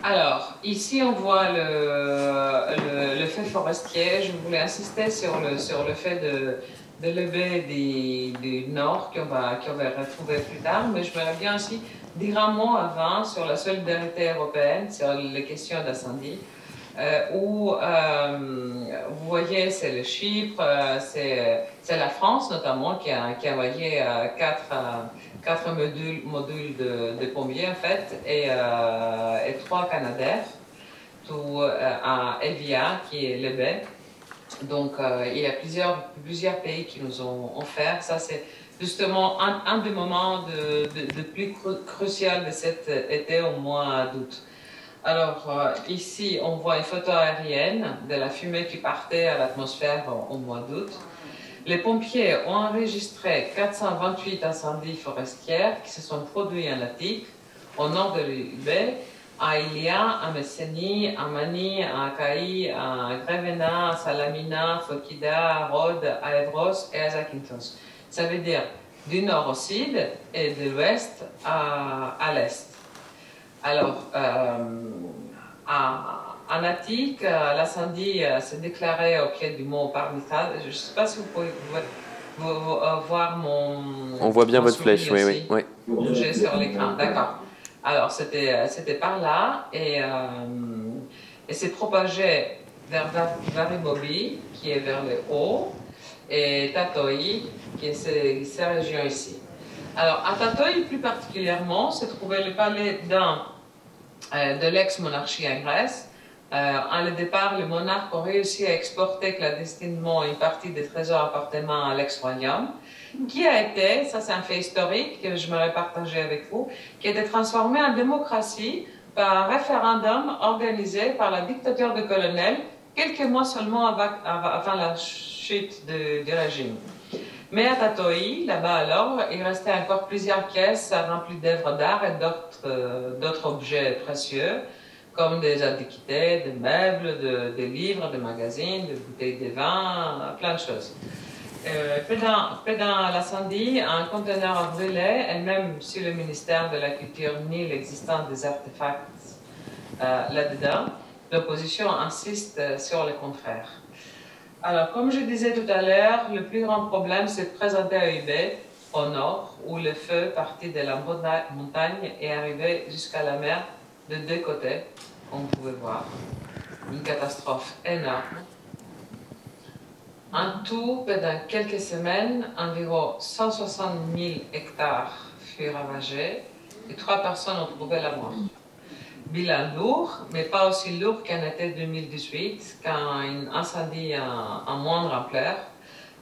Alors, ici, on voit le feu forestier. Je voulais insister sur le fait de l'EB du Nord qu'on va retrouver plus tard, mais je voudrais bien aussi dire un mot avant sur la solidarité européenne, sur les questions d'incendie, où vous voyez, c'est le Chypre, c'est la France notamment qui a envoyé quatre modules de pompiers en fait, et 3 Canadair, tout à Evia qui est l'EB. Donc il y a plusieurs pays qui nous ont offert. Ça c'est justement un des moments de plus crucial de cet été au mois d'août. Alors ici on voit une photo aérienne de la fumée qui partait à l'atmosphère au mois d'août. Les pompiers ont enregistré 428 incendies forestiers qui se sont produits en Attique, au nord de l'UB, à Ilia, à Messenie, à Mani, à Achaïe, à Grevena, à Salamina, à Phokida, à Rhodes, à Evros et à Zakynthos. Ça veut dire du nord au sud et de l'ouest à l'est. Alors, en Attique, l'incendie s'est déclaré au pied du mont Parnithal. Je ne sais pas si vous pouvez voir mon. On voit bien mon votre flèche, oui, aussi. oui. J'ai sur l'écran, d'accord. Alors, c'était par là et c'est propagé vers Varimobi, qui est vers le haut, et Tatoi, qui est ces régions ici. Alors, à Tatoi, plus particulièrement, se trouvait le palais de l'ex-monarchie en Grèce. À le départ, le monarque a réussi à exporter clandestinement une partie des trésors appartenant à l'ex-royaume, qui a été, ça c'est un fait historique que je m'aurais partagé avec vous, qui a été transformé en démocratie par un référendum organisé par la dictature de colonel quelques mois seulement avant la chute du régime. Mais à Tatoi, là-bas alors, il restait encore plusieurs pièces remplies d'œuvres d'art et d'autres objets précieux, comme des antiquités, des meubles, des livres, des magazines, des bouteilles de vin, plein de choses. Pendant l'incendie, un conteneur a brûlé, et même si le ministère de la Culture nie l'existence des artefacts là-dedans, l'opposition insiste sur le contraire. Alors, comme je disais tout à l'heure, le plus grand problème s'est présenté à UB, au nord, où le feu parti de la montagne est arrivé jusqu'à la mer de deux côtés, comme vous pouvez voir. Une catastrophe énorme. En tout, pendant quelques semaines, environ 160 000 hectares furent ravagés et 3 personnes ont trouvé la mort. Bilan lourd, mais pas aussi lourd qu'en été 2018, quand un incendie en moindre ampleur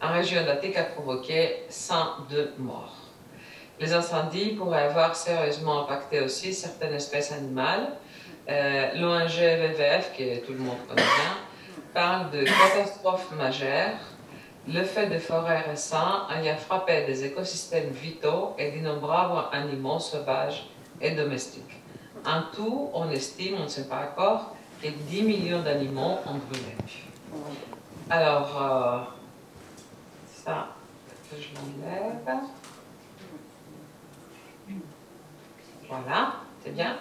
en région d'Attique a provoqué 102 morts. Les incendies pourraient avoir sérieusement impacté aussi certaines espèces animales. L'ONG WWF, que tout le monde connaît bien, parle de catastrophes majeures. Le feu de forêt récent a frappé des écosystèmes vitaux et d'innombrables animaux sauvages et domestiques. En tout, on estime, on ne sait pas encore, que 10 millions d'animaux ont brûlé. Alors, ça, je l'enlève. Voilà, c'est bien.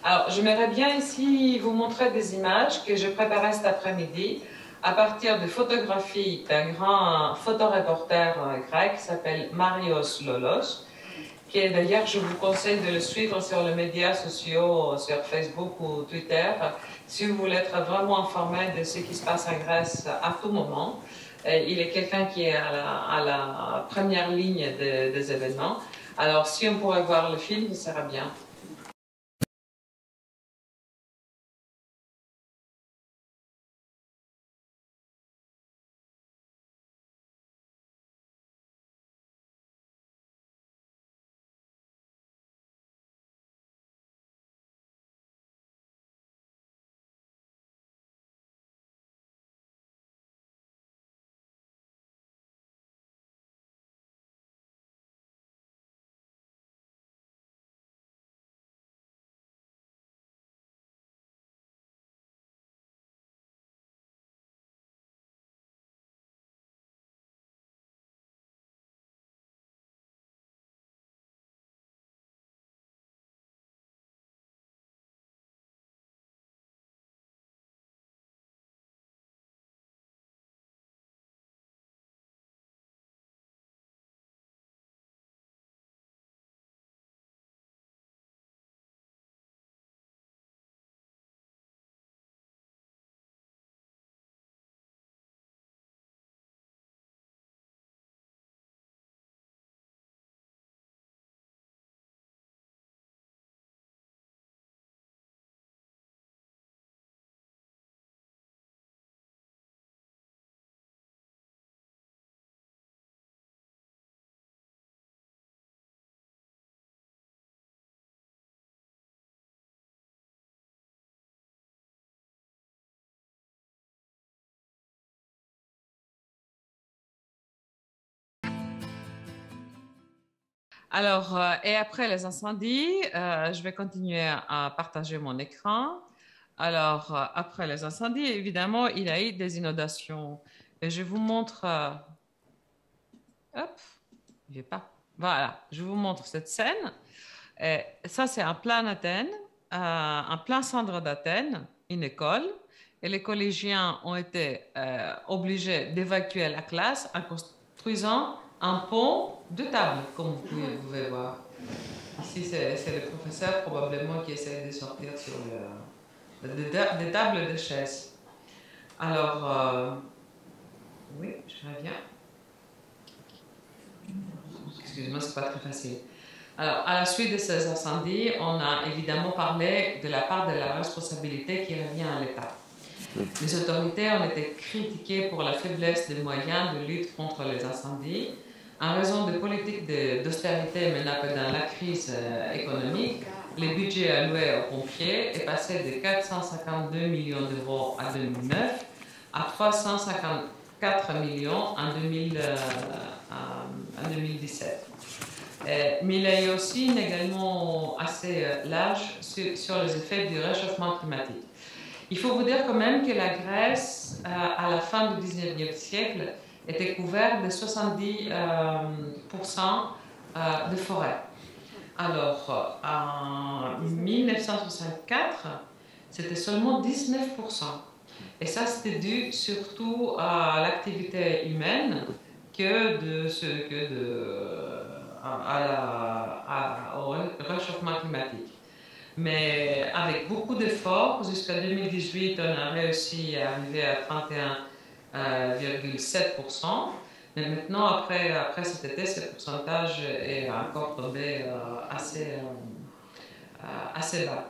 Alors, j'aimerais bien ici vous montrer des images que je préparais cet après-midi à partir de photographies d'un grand photoreporter grec qui s'appelle Marios Lolos, qui est d'ailleurs, je vous conseille de le suivre sur les médias sociaux, sur Facebook ou Twitter, si vous voulez être vraiment informé de ce qui se passe en Grèce à tout moment. Il est quelqu'un qui est à la première ligne des événements. Alors, si on pourrait voir le film, ce serait bien. Alors, et après les incendies, je vais continuer à partager mon écran. Alors, après les incendies, évidemment, il y a eu des inondations. Et je vous montre, hop, je vais pas. Voilà, je vous montre cette scène. Et ça, c'est un plein Athènes, un plein centre d'Athènes, une école. Et les collégiens ont été obligés d'évacuer la classe en construisant un pont de table, comme vous pouvez voir. Ici, c'est le professeur probablement qui essaie de sortir sur des tables de chaises. Alors, oui, je reviens. Excuse-moi, c'est pas très facile. Alors, à la suite de ces incendies, on a évidemment parlé de la part de la responsabilité qui revient à l'État. Les autorités ont été critiquées pour la faiblesse des moyens de lutte contre les incendies, en raison de politiques d'austérité menée pendant la crise économique. Le budget alloué aux pompiers est passé de 452 millions d'euros en 2009 à 354 millions en 2017. Mais il y a eu aussi une également assez large sur les effets du réchauffement climatique. Il faut vous dire quand même que la Grèce, à la fin du 19e siècle, était couverte de 70% de forêt. Alors, en 1964, c'était seulement 19%. Et ça, c'était dû surtout à l'activité humaine au réchauffement climatique. Mais avec beaucoup d'efforts, jusqu'à 2018, on a réussi à arriver à 31,7%. Mais maintenant, après cet été, ce pourcentage est encore tombé assez bas.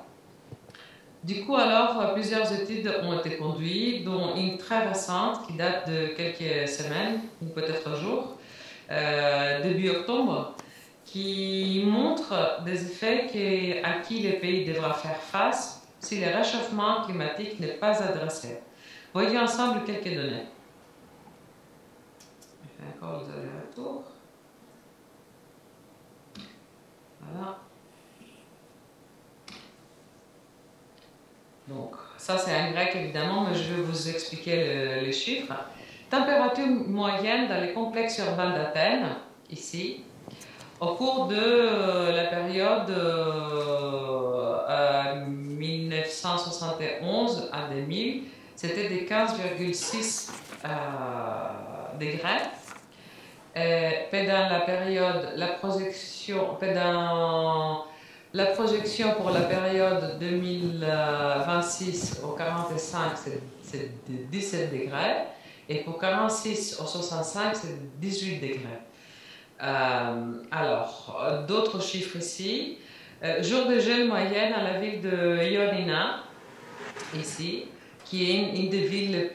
Du coup, alors, plusieurs études ont été conduites, dont une très récente qui date de quelques semaines, ou peut-être jours, début octobre, qui montre des effets à qui les pays devra faire face si le réchauffement climatique n'est pas adressé. Voyons ensemble quelques données. Je fais encore les allers-retours. Voilà. Donc, ça c'est en grec évidemment, mais je vais vous expliquer les chiffres. Température moyenne dans les complexes urbains d'Athènes, ici, au cours de la période 1971 à 2000, c'était de 15,6 degrés. Pendant la période, la projection pour la période 2026 au 45, c'est 17 degrés. Et pour 46 au 65, c'est 18 degrés. Alors, d'autres chiffres ici. Jour de gel moyenne à la ville de Ioannina, ici, qui est une des villes les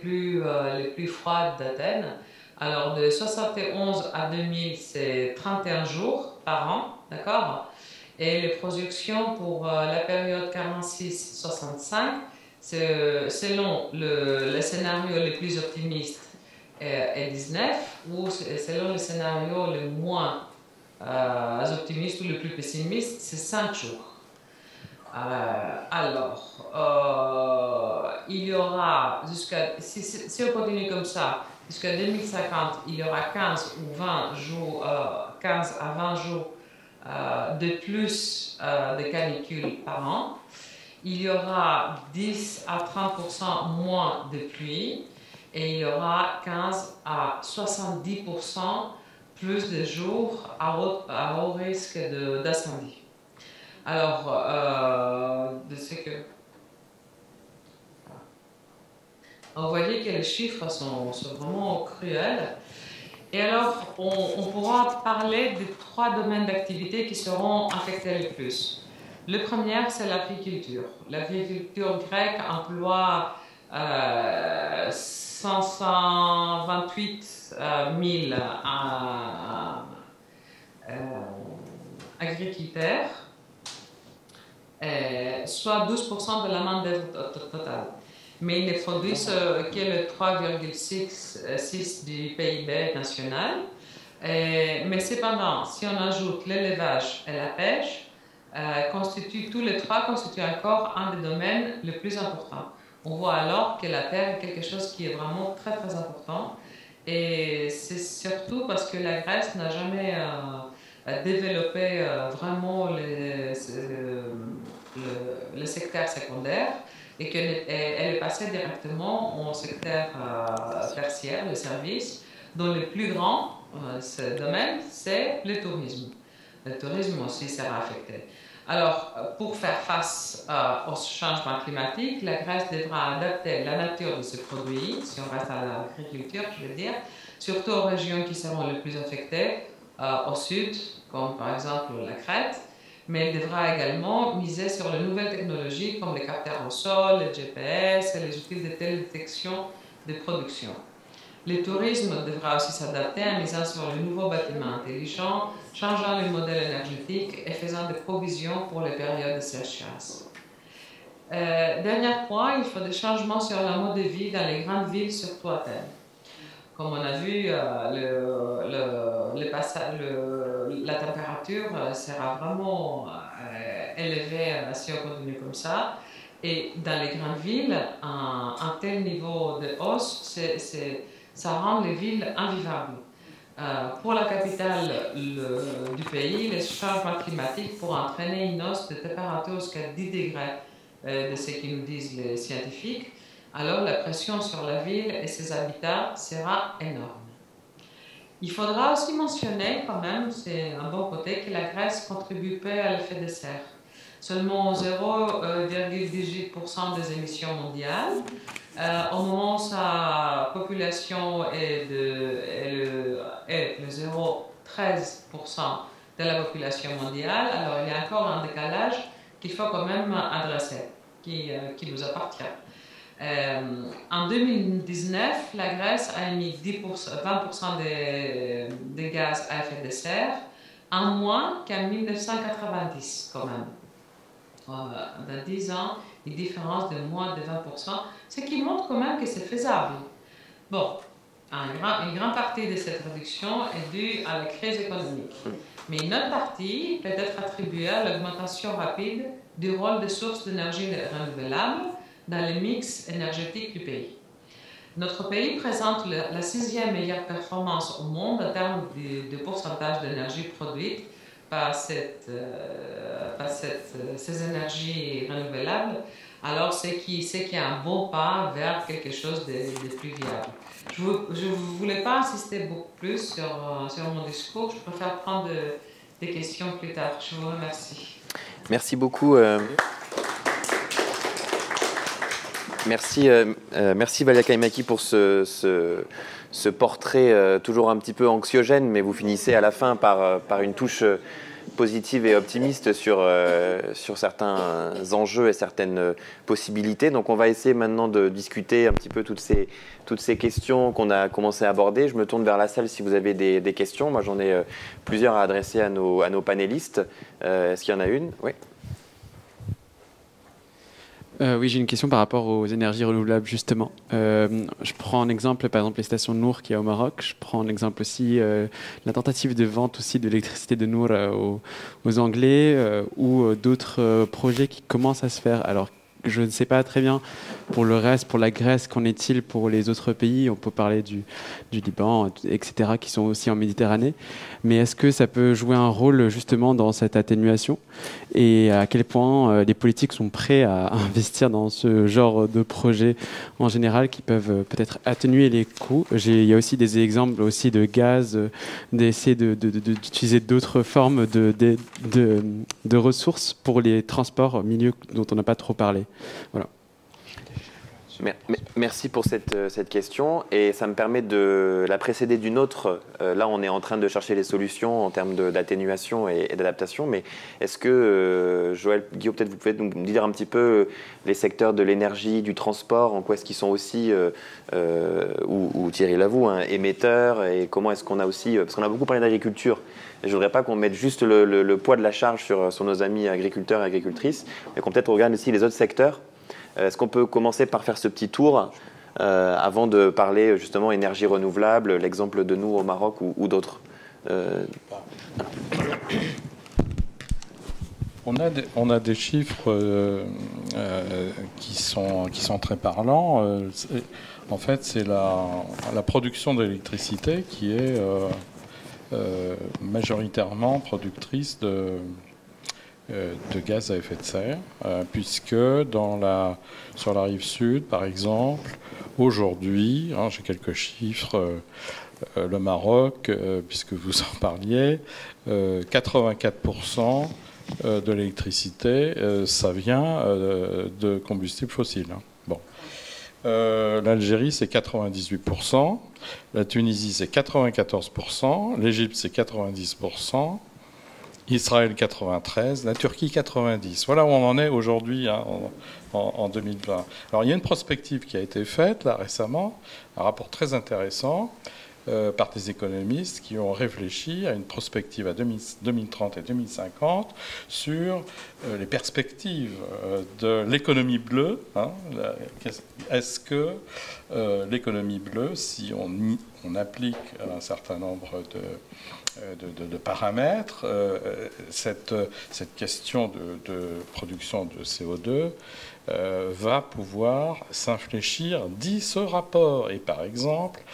plus froides d'Athènes. Alors, de 71 à 2000, c'est 31 jours par an, d'accord? Et les projections pour la période 46-65, selon le scénario le plus optimiste, est 19, ou selon le scénario le moins optimiste ou le plus pessimiste, c'est 5 jours. Il y aura, si on continue comme ça, jusqu'à 2050, il y aura 15 ou 20 jours, 15 à 20 jours de plus de canicules par an. Il y aura 10 à 30% moins de pluie et il y aura 15 à 70% plus de jours à haut risque d'incendie. Alors, de ce que... vous voyez que les chiffres sont vraiment cruels. Et alors, on pourra parler des 3 domaines d'activité qui seront affectés le plus. Le premier, c'est l'agriculture. L'agriculture grecque emploie 528 000 agriculteurs, soit 12% de la main-d'œuvre totale. Mais ils ne produisent que le 3,6% du PIB national. Mais cependant, si on ajoute l'élevage et la pêche, tous les trois constituent encore un des domaines les plus importants. On voit alors que la terre est quelque chose qui est vraiment très très important. Et c'est surtout parce que la Grèce n'a jamais développé vraiment le secteur secondaire et qu'elle est passée directement au secteur tertiaire, le service, dont le plus grand domaine, c'est le tourisme. Le tourisme aussi sera affecté. Alors, pour faire face au changement climatique, la Grèce devra adapter la nature de ses produits, si on reste à l'agriculture, je veux dire, surtout aux régions qui seront les plus affectées, au sud, comme par exemple la Crète, mais elle devra également miser sur les nouvelles technologies comme les capteurs au sol, les GPS et les outils de télédétection de production. Le tourisme devra aussi s'adapter en misant sur les nouveaux bâtiments intelligents, changeant les modèles énergétiques et faisant des provisions pour les périodes de sécheresse. Dernier point, il faut des changements sur le mode de vie dans les grandes villes, surtout Athènes. Comme on a vu, la température sera vraiment élevée si on continue comme ça. Et dans les grandes villes, un tel niveau de hausse, ça rend les villes invivables. Pour la capitale du pays, les changements climatiques pourraient entraîner une hausse de température jusqu'à 10 degrés de ce que nous disent les scientifiques. Alors la pression sur la ville et ses habitats sera énorme. Il faudra aussi mentionner quand même, c'est un bon côté, que la Grèce contribue peu à l'effet de serre. Seulement 0,18% des émissions mondiales. Au moment où sa population est le 0,13% de la population mondiale, alors il y a encore un décalage qu'il faut quand même adresser, qui nous appartient. En 2019, la Grèce a émis 20% des gaz à effet de serre, en moins qu'en 1990 quand même. Dans 10 ans, une différence de moins de 20%, ce qui montre quand même que c'est faisable. Bon, une grande partie de cette réduction est due à la crise économique. Mais une autre partie peut être attribuée à l'augmentation rapide du rôle des sources d'énergie renouvelables dans le mix énergétique du pays. Notre pays présente la 6e meilleure performance au monde en termes de pourcentage d'énergie produite par ces énergies renouvelables. Alors, c'est qui est un bon pas vers quelque chose de plus viable. Je ne voulais pas insister beaucoup plus sur mon discours. Je préfère prendre des questions plus tard. Je vous remercie. Merci beaucoup. Merci Valia Kaimaki pour ce portrait toujours un petit peu anxiogène, mais vous finissez à la fin par une touche positive et optimiste sur certains enjeux et certaines possibilités. Donc on va essayer maintenant de discuter un petit peu toutes ces questions qu'on a commencé à aborder. Je me tourne vers la salle si vous avez des questions. Moi j'en ai plusieurs à adresser à nos panélistes. Est-ce qu'il y en a une? Oui. Oui, j'ai une question par rapport aux énergies renouvelables, justement. Je prends un exemple, par exemple, les stations Nour qu'il y a au Maroc. Je prends un exemple aussi, la tentative de vente aussi de l'électricité de Nour aux Anglais ou d'autres projets qui commencent à se faire. Alors, je ne sais pas très bien pour le reste, pour la Grèce, qu'en est-il pour les autres pays? On peut parler du Liban, etc., qui sont aussi en Méditerranée. Mais est-ce que ça peut jouer un rôle justement dans cette atténuation? Et à quel point les politiques sont prêts à investir dans ce genre de projets en général qui peuvent peut-être atténuer les coûts? Il y a aussi des exemples aussi de gaz, d'essayer d'utiliser d'autres formes de ressources pour les transports, milieu dont on n'a pas trop parlé. Voilà. Merci pour cette question et ça me permet de la précéder d'une autre. Là, on est en train de chercher les solutions en termes d'atténuation et d'adaptation, mais est-ce que, Joël, Guillaume, peut-être vous pouvez nous dire un petit peu les secteurs de l'énergie, du transport, en quoi est-ce qu'ils sont aussi, ou Thierry Lavoux, émetteurs, et comment est-ce qu'on a aussi, parce qu'on a beaucoup parlé d'agriculture, je ne voudrais pas qu'on mette juste le poids de la charge sur nos amis agriculteurs et agricultrices, mais qu'on peut-être regarde aussi les autres secteurs. Est-ce qu'on peut commencer par faire ce petit tour avant de parler justement énergie renouvelable, l'exemple de nous au Maroc ou d'autres? On a des chiffres qui sont très parlants. En fait, c'est la production d'électricité qui est majoritairement productrice de gaz à effet de serre, puisque sur la rive sud, par exemple, aujourd'hui, j'ai quelques chiffres, le Maroc, puisque vous en parliez, 84% de l'électricité, ça vient de combustibles fossiles. Bon. L'Algérie, c'est 98%, la Tunisie, c'est 94%, l'Égypte, c'est 90%, Israël 93, la Turquie 90. Voilà où on en est aujourd'hui en 2020. Alors il y a une prospective qui a été faite là récemment, un rapport très intéressant par des économistes qui ont réfléchi à une prospective à 2030 et 2050 sur les perspectives de l'économie bleue. Est-ce que l'économie bleue, si on applique un certain nombre de paramètres, cette question de production de CO2 va pouvoir s'infléchir, dit ce rapport. Et par exemple,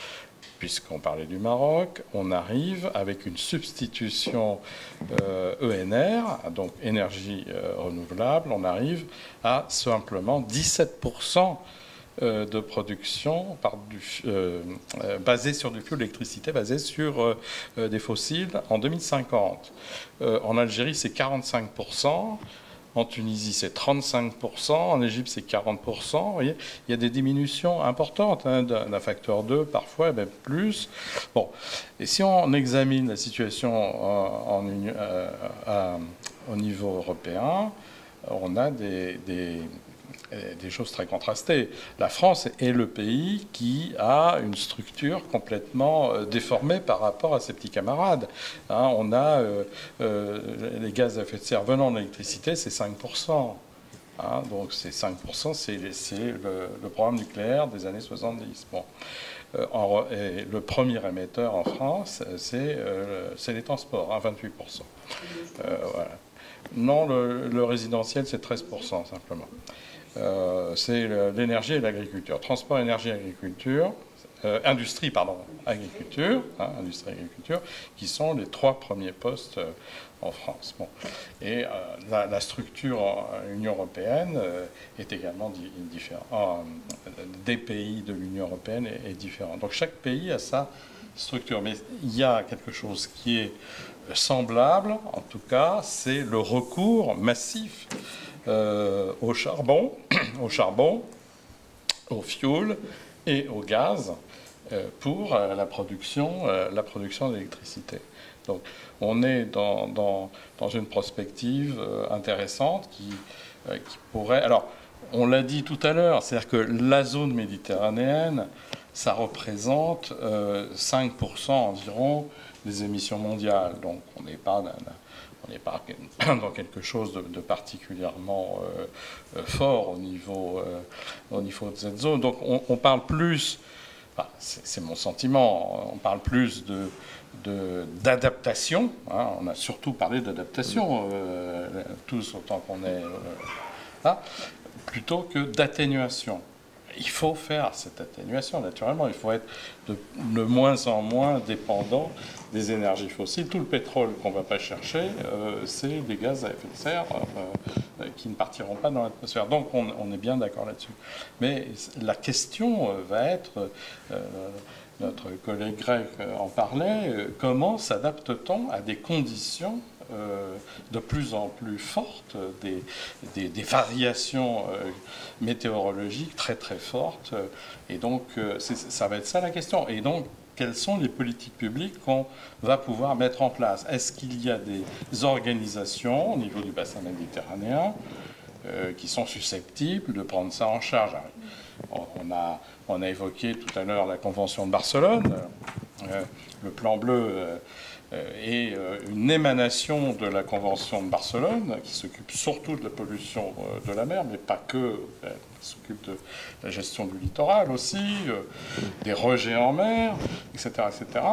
puisqu'on parlait du Maroc, on arrive avec une substitution ENR, donc énergie renouvelable, on arrive à simplement 17% de production basée sur du fioul, l'électricité basée sur des fossiles en 2050. En Algérie, c'est 45%. En Tunisie, c'est 35%. En Égypte, c'est 40%. Vous voyez, il y a des diminutions importantes, d'un facteur 2 parfois, et même plus. Bon. Et si on examine la situation au niveau européen, on a des choses très contrastées. La France est le pays qui a une structure complètement déformée par rapport à ses petits camarades. On a les gaz à effet de serre venant de l'électricité, c'est 5%. Donc ces 5%, c'est le programme nucléaire des années 70. Bon. Et le premier émetteur en France, c'est les transports, 28%. Voilà. Non, le résidentiel, c'est 13% simplement. C'est l'énergie et l'agriculture. Transport, énergie, agriculture, industrie, agriculture, industrie, agriculture, qui sont les 3 premiers postes en France. Bon. Et la structure Union européenne est également différente. Des pays de l'Union européenne est différente. Donc chaque pays a sa structure. Mais il y a quelque chose qui est semblable, en tout cas, c'est le recours massif au charbon, au fioul et au gaz pour la production d'électricité. Donc on est dans une prospective intéressante qui pourrait... Alors, on l'a dit tout à l'heure, c'est-à-dire que la zone méditerranéenne, ça représente 5% environ des émissions mondiales. Donc on n'est pas dans quelque chose de particulièrement fort au niveau de cette zone. Donc on parle plus, c'est mon sentiment, on parle plus d'adaptation. On a surtout parlé d'adaptation, tous autant qu'on est là, plutôt que d'atténuation. Il faut faire cette atténuation, naturellement. Il faut être de moins en moins dépendant des énergies fossiles. Tout le pétrole qu'on ne va pas chercher, c'est des gaz à effet de serre qui ne partiront pas dans l'atmosphère. Donc on est bien d'accord là-dessus. Mais la question va être, notre collègue grec en parlait, comment s'adapte-t-on à des conditions de plus en plus fortes, des variations météorologiques très très fortes. Et donc, ça va être ça la question. Et donc, quelles sont les politiques publiques qu'on va pouvoir mettre en place? Est-ce qu'il y a des organisations au niveau du bassin méditerranéen qui sont susceptibles de prendre ça en charge? On a évoqué tout à l'heure la Convention de Barcelone, le plan bleu est une émanation de la Convention de Barcelone, qui s'occupe surtout de la pollution de la mer, mais pas que, qui s'occupe de la gestion du littoral aussi, des rejets en mer, etc. etc.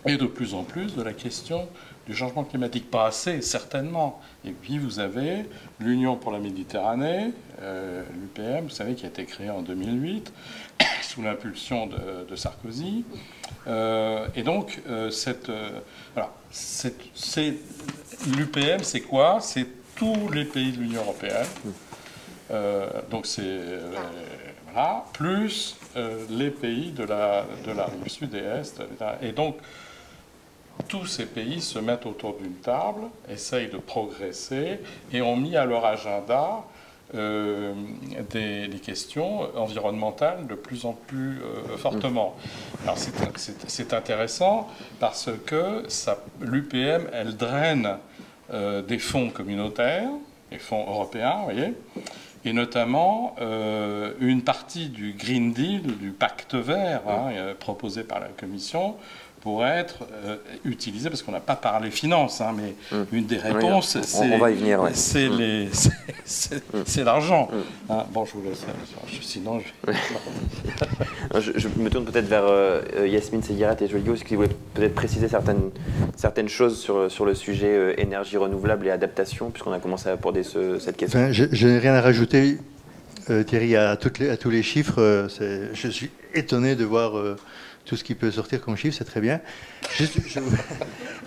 et de plus en plus de la question du changement climatique. Pas assez, certainement. Et puis vous avez l'Union pour la Méditerranée, l'UPM, vous savez, qui a été créée en 2008, sous l'impulsion de Sarkozy. Et donc, l'UPM, c'est quoi? C'est tous les pays de l'Union européenne. Donc c'est voilà, plus les pays de la rive sud et est. Et donc, tous ces pays se mettent autour d'une table, essayent de progresser et ont mis à leur agenda des questions environnementales de plus en plus fortement. Alors c'est intéressant parce que l'UPM, elle draine des fonds communautaires, des fonds européens, vous voyez, et notamment une partie du Green Deal, du pacte vert proposé par la Commission, pourrait être utilisé, parce qu'on n'a pas parlé finances, mais une des réponses, on va y venir, ouais. c'est l'argent. Bon, je vous laisse, sinon je me tourne peut-être vers Yasmine Seguirat et Joël Guillaume, qui voulaient peut-être préciser certaines choses sur le sujet énergie renouvelable et adaptation, puisqu'on a commencé à aborder cette question. Enfin, je n'ai rien à rajouter, Thierry, à tous les chiffres. Je suis étonné de voir tout ce qui peut sortir comme chiffre, c'est très bien. Je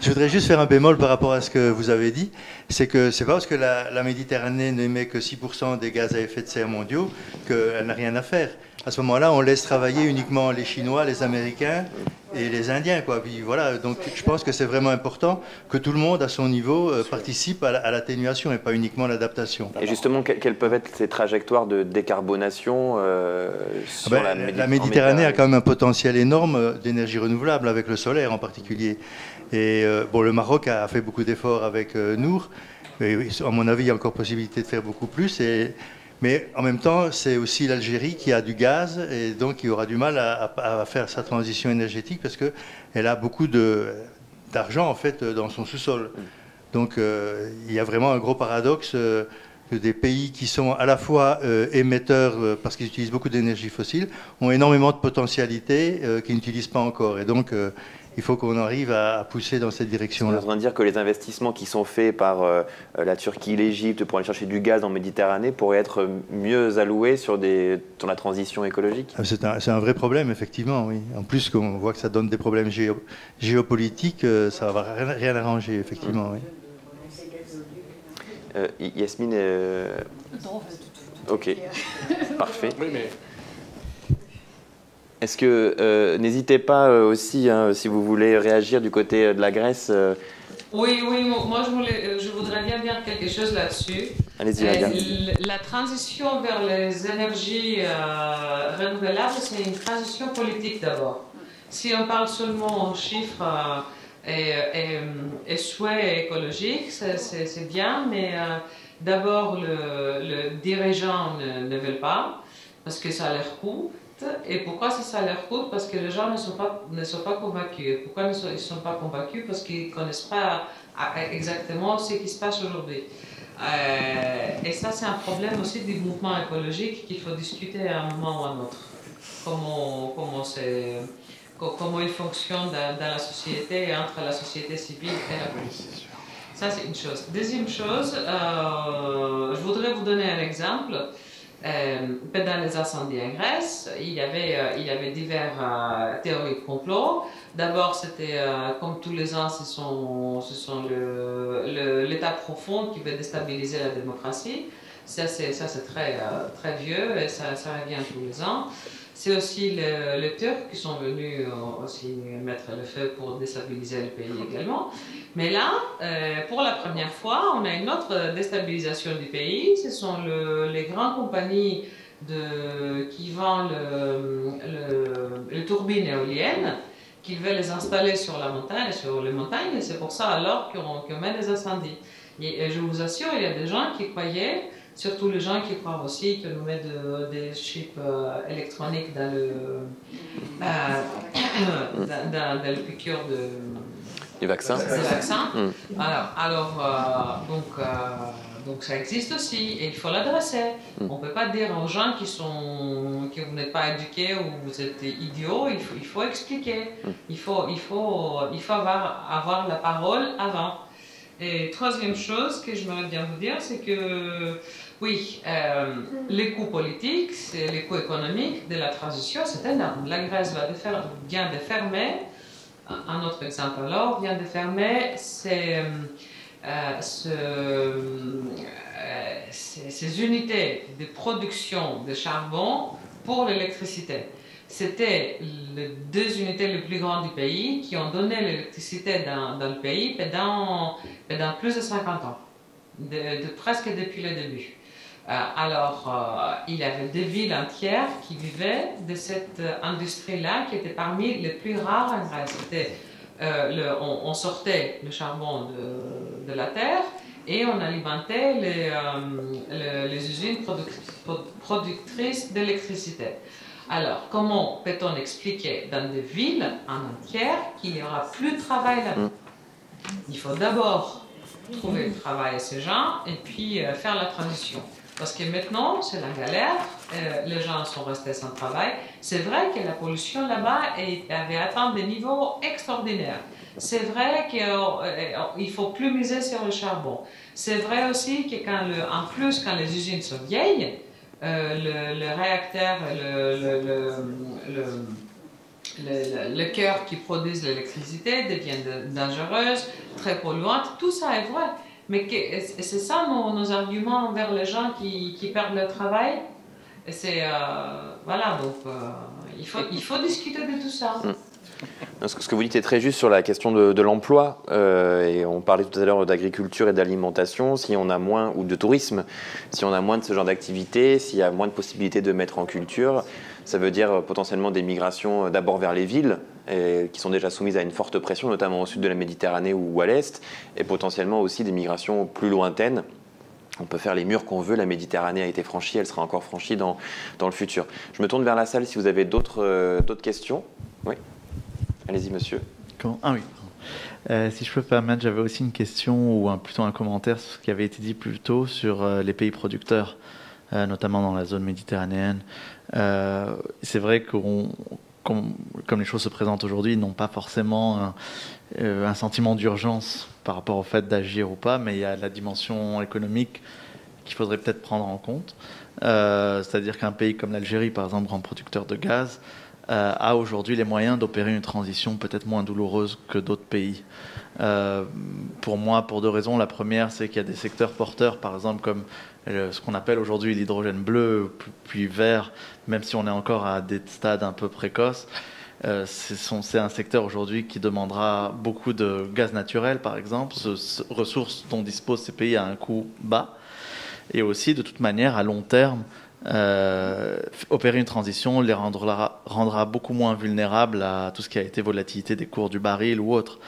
voudrais juste faire un bémol par rapport à ce que vous avez dit. C'est que c'est pas parce que la Méditerranée n'émet que 6% des gaz à effet de serre mondiaux qu'elle n'a rien à faire. À ce moment-là, on laisse travailler uniquement les Chinois, les Américains et les Indiens, quoi. Puis voilà, donc je pense que c'est vraiment important que tout le monde, à son niveau, participe à l'atténuation et pas uniquement l'adaptation. Et justement, quelles peuvent être ces trajectoires de décarbonation sur la Méditerranée a quand même un potentiel énorme d'énergie renouvelable, avec le solaire en particulier. Et le Maroc a fait beaucoup d'efforts avec Nour. Et, à mon avis, il y a encore possibilité de faire beaucoup plus. Mais en même temps, c'est aussi l'Algérie qui a du gaz et donc qui aura du mal à faire sa transition énergétique parce qu'elle a beaucoup d'argent en fait dans son sous-sol. Donc il y a vraiment un gros paradoxe que des pays qui sont à la fois émetteurs parce qu'ils utilisent beaucoup d'énergie fossile ont énormément de potentialités qu'ils n'utilisent pas encore. Et donc il faut qu'on arrive à pousser dans cette direction-là. On est en train de dire que les investissements qui sont faits par la Turquie, l'Égypte pour aller chercher du gaz en Méditerranée pourraient être mieux alloués sur la transition écologique. C'est un vrai problème, effectivement, oui. En plus, qu'on voit que ça donne des problèmes géopolitiques, ça ne va rien arranger, effectivement, oui. Yasmine Ok, parfait. Oui, mais... Est-ce que, n'hésitez pas aussi, si vous voulez réagir du côté de la Grèce. Oui, moi je voudrais bien dire quelque chose là-dessus. Allez-y, la transition vers les énergies renouvelables, c'est une transition politique d'abord. Si on parle seulement en chiffres et souhaits écologiques, c'est bien, mais d'abord le dirigeant ne veut pas, parce que ça leur coûte. Et pourquoi ça leur coûte? Parce que les gens ne sont pas convaincus. Pourquoi ils ne sont pas convaincus? Parce qu'ils ne connaissent pas exactement ce qui se passe aujourd'hui. Et ça, c'est un problème aussi du mouvement écologique qu'il faut discuter à un moment ou à un autre. Comment il fonctionne dans la société, entre la société civile et la politique. Ça, c'est une chose. Deuxième chose, je voudrais vous donner un exemple. Pendant les incendies en Grèce, il y avait diverses théories de complot. D'abord, c'était comme tous les ans, ce sont l'État profond qui veut déstabiliser la démocratie. Ça c'est très vieux et ça revient tous les ans. C'est aussi les Turcs qui sont venus aussi mettre le feu pour déstabiliser le pays également. Mais là, pour la première fois, on a une autre déstabilisation du pays. Ce sont les grandes compagnies qui vendent les turbines éoliennes, qui veulent les installer sur les montagnes, et c'est pour ça alors qu'on met des incendies. Et je vous assure, il y a des gens qui croyaient, surtout les gens qui croient aussi que nous mettons des chips électroniques dans le piqûre des vaccins. Alors Donc ça existe aussi et il faut l'adresser. On ne peut pas dire aux gens que vous n'êtes pas éduqués ou vous êtes idiots, il faut expliquer. Il faut avoir la parole avant. Et troisième chose que j'aimerais bien vous dire, c'est que oui, les coûts politiques, les coûts économiques de la transition, c'est énorme. La Grèce vient de fermer, un autre exemple alors, vient de fermer ces unités de production de charbon pour l'électricité. C'était les 2 unités les plus grandes du pays qui ont donné l'électricité dans le pays pendant plus de 50 ans, presque depuis le début. Il y avait des villes entières qui vivaient de cette industrie-là, qui était parmi les plus rares en Grèce. On sortait le charbon de la terre et on alimentait les usines productrices d'électricité. Alors, comment peut-on expliquer dans des villes entières qu'il n'y aura plus de travail là-bas? Il faut d'abord trouver du travail à ces gens et puis faire la transition. Parce que maintenant, c'est la galère, les gens sont restés sans travail. C'est vrai que la pollution là-bas avait atteint des niveaux extraordinaires. C'est vrai qu'il ne faut plus miser sur le charbon. C'est vrai aussi que en plus, quand les usines sont vieilles, le réacteur, le cœur qui produit l'électricité devient dangereuse, très polluante. Tout ça est vrai. Mais c'est ça nos arguments envers les gens qui perdent leur travail. Voilà, donc il faut discuter de tout ça. Ce que vous dites est très juste sur la question de l'emploi. Et on parlait tout à l'heure d'agriculture et d'alimentation. Si on a moins, ou de tourisme, si on a moins de ce genre d'activité, s'il y a moins de possibilités de mettre en culture, ça veut dire potentiellement des migrations d'abord vers les villes, qui sont déjà soumises à une forte pression, notamment au sud de la Méditerranée ou à l'est, et potentiellement aussi des migrations plus lointaines. On peut faire les murs qu'on veut, la Méditerranée a été franchie, elle sera encore franchie dans le futur. Je me tourne vers la salle si vous avez d'autres questions. Oui, allez-y monsieur. Ah oui. Si je peux me permettre, j'avais aussi une question ou plutôt un commentaire sur ce qui avait été dit plus tôt sur les pays producteurs, notamment dans la zone méditerranéenne. C'est vrai que comme les choses se présentent aujourd'hui, ils n'ont pas forcément un sentiment d'urgence par rapport au fait d'agir ou pas, mais il y a la dimension économique qu'il faudrait peut-être prendre en compte. C'est-à-dire qu'un pays comme l'Algérie, par exemple, grand producteur de gaz, a aujourd'hui les moyens d'opérer une transition peut-être moins douloureuse que d'autres pays. Pour moi, pour 2 raisons. La première, c'est qu'il y a des secteurs porteurs, par exemple, comme ce qu'on appelle aujourd'hui l'hydrogène bleu, puis vert, même si on est encore à des stades un peu précoces. C'est un secteur aujourd'hui qui demandera beaucoup de gaz naturel, par exemple, ressources dont disposent ces pays à un coût bas. Et aussi, de toute manière, à long terme, opérer une transition les rendra beaucoup moins vulnérables à tout ce qui a été volatilité des cours du baril ou autre.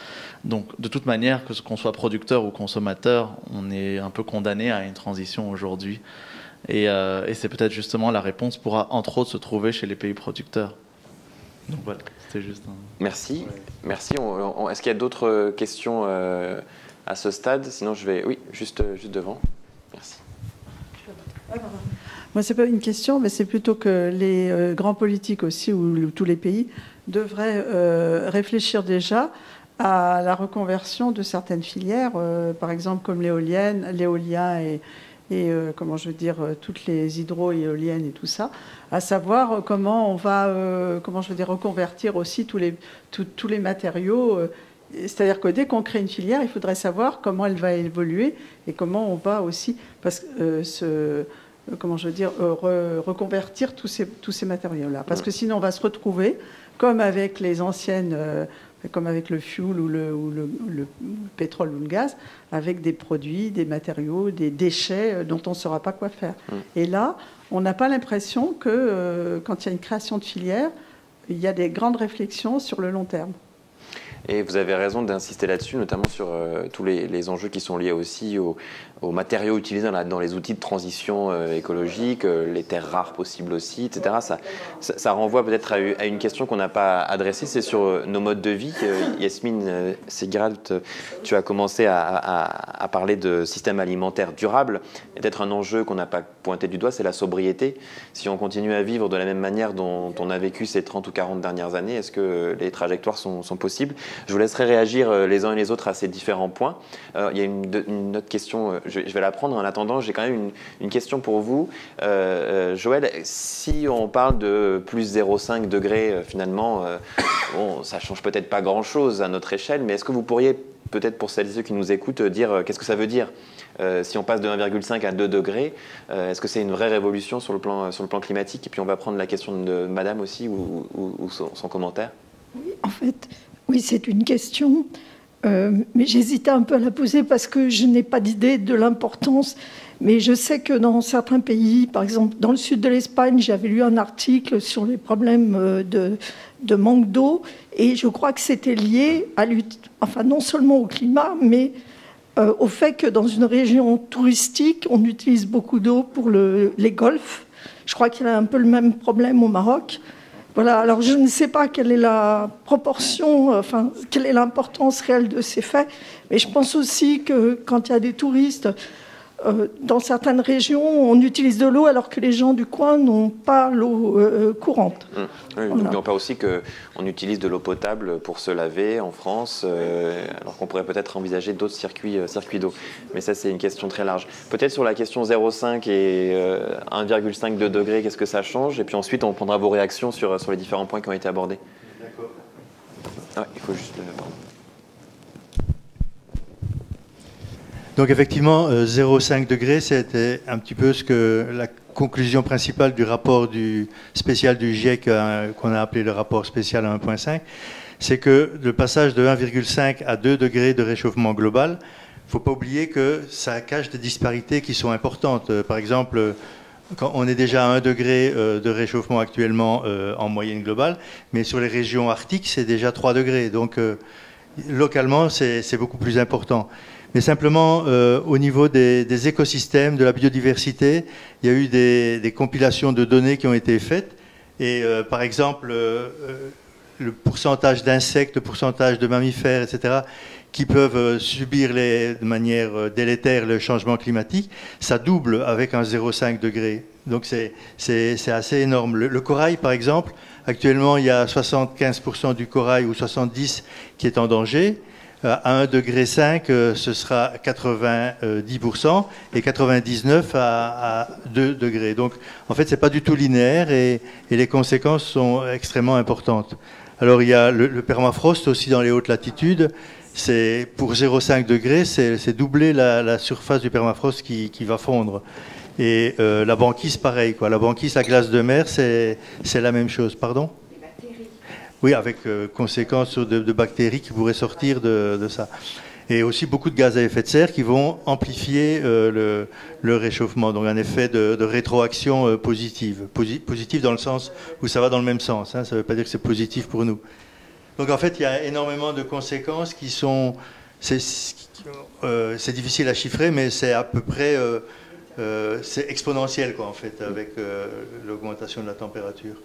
Donc, de toute manière, qu'on soit producteur ou consommateur, on est un peu condamné à une transition aujourd'hui. Et c'est peut-être justement la réponse pourra, entre autres, se trouver chez les pays producteurs. Donc voilà, c'était juste un... Merci. Ouais. Merci. Est-ce qu'il y a d'autres questions à ce stade? Sinon, je vais... Oui, juste devant. Merci. Moi, ce n'est pas une question, mais c'est plutôt que les grands politiques aussi, ou tous les pays, devraient réfléchir déjà à la reconversion de certaines filières, par exemple comme l'éolien et comment je veux dire, toutes les hydro-éoliennes et tout ça, à savoir comment on va reconvertir aussi tous les matériaux. C'est-à-dire que dès qu'on crée une filière, il faudrait savoir comment elle va évoluer et comment on va aussi reconvertir tous ces matériaux-là. Parce que sinon, on va se retrouver, comme avec les anciennes, comme avec le fuel ou le pétrole ou le gaz, avec des produits, des matériaux, des déchets dont on ne saura pas quoi faire. Et là, on n'a pas l'impression que quand il y a une création de filière, il y a des grandes réflexions sur le long terme. Et vous avez raison d'insister là-dessus, notamment sur tous les enjeux qui sont liés aussi aux matériaux utilisés dans les outils de transition écologique, les terres rares possibles aussi, etc. Ça renvoie peut-être à une question qu'on n'a pas adressée, c'est sur nos modes de vie. Yasmine Segralt, tu as commencé à parler de système alimentaire durable. Et peut-être un enjeu qu'on n'a pas pointé du doigt, c'est la sobriété. Si on continue à vivre de la même manière dont on a vécu ces 30 ou 40 dernières années, est-ce que les trajectoires sont possibles? Je vous laisserai réagir les uns et les autres à ces différents points. Il y a une autre question, je vais la prendre. En attendant, j'ai quand même une question pour vous. Joël, si on parle de plus 0,5 degrés, finalement, bon, ça ne change peut-être pas grand-chose à notre échelle, mais est-ce que vous pourriez, peut-être pour celles et ceux qui nous écoutent, dire qu'est-ce que ça veut dire si on passe de 1,5 à 2 degrés? Est-ce que c'est une vraie révolution sur le plan climatique? Et puis on va prendre la question de Madame aussi, ou son commentaire. Oui, en fait, oui, c'est une question, mais j'hésitais un peu à la poser parce que je n'ai pas d'idée de l'importance. Mais je sais que dans certains pays, par exemple dans le sud de l'Espagne, j'avais lu un article sur les problèmes de manque d'eau, et je crois que c'était lié à enfin non seulement au climat, mais au fait que dans une région touristique, on utilise beaucoup d'eau pour les golfs. Je crois qu'il y a un peu le même problème au Maroc. Voilà, alors je ne sais pas quelle est la proportion, enfin, quelle est l'importance réelle de ces faits, mais je pense aussi que quand il y a des touristes, dans certaines régions, on utilise de l'eau alors que les gens du coin n'ont pas l'eau courante. Oui, n'oublions pas aussi qu'on utilise de l'eau potable pour se laver en France, alors qu'on pourrait peut-être envisager d'autres circuits d'eau. Mais ça, c'est une question très large. Peut-être sur la question 0,5 et 1,5 degrés, qu'est-ce que ça change? Et puis ensuite, on prendra vos réactions sur les différents points qui ont été abordés. D'accord. Ah, il faut juste... pardon. Donc effectivement, 0,5 degrés, c'était un petit peu ce que la conclusion principale du rapport spécial du GIEC, qu'on a appelé le rapport spécial à 1,5, c'est que le passage de 1,5 à 2 degrés de réchauffement global, il ne faut pas oublier que ça cache des disparités qui sont importantes. Par exemple, quand on est déjà à 1 degré de réchauffement actuellement en moyenne globale, mais sur les régions arctiques, c'est déjà 3 degrés. Donc localement, c'est beaucoup plus important. Mais simplement, au niveau des écosystèmes, de la biodiversité, il y a eu des compilations de données qui ont été faites. Et par exemple, le pourcentage d'insectes, le pourcentage de mammifères, etc., qui peuvent subir de manière délétère le changement climatique, ça double avec un 0,5 degré. Donc c'est assez énorme. Le corail, par exemple, actuellement, il y a 75% du corail ou 70% qui est en danger. À 1,5 degré, ce sera 90% et 99% à 2 degrés. Donc, en fait, ce n'est pas du tout linéaire et les conséquences sont extrêmement importantes. Alors, il y a le permafrost aussi dans les hautes latitudes. Pour 0,5 degrés, c'est doubler la surface du permafrost qui va fondre. Et la banquise, pareil, quoi. La banquise, la glace de mer, c'est la même chose. Pardon ? Oui, avec conséquences de bactéries qui pourraient sortir de ça. Et aussi beaucoup de gaz à effet de serre qui vont amplifier le réchauffement. Donc un effet de rétroaction positive. Positive dans le sens où ça va dans le même sens. Hein. Ça ne veut pas dire que c'est positif pour nous. Donc en fait, il y a énormément de conséquences qui sont... C'est difficile à chiffrer, mais c'est à peu près... c'est exponentiel, quoi, en fait, avec l'augmentation de la température.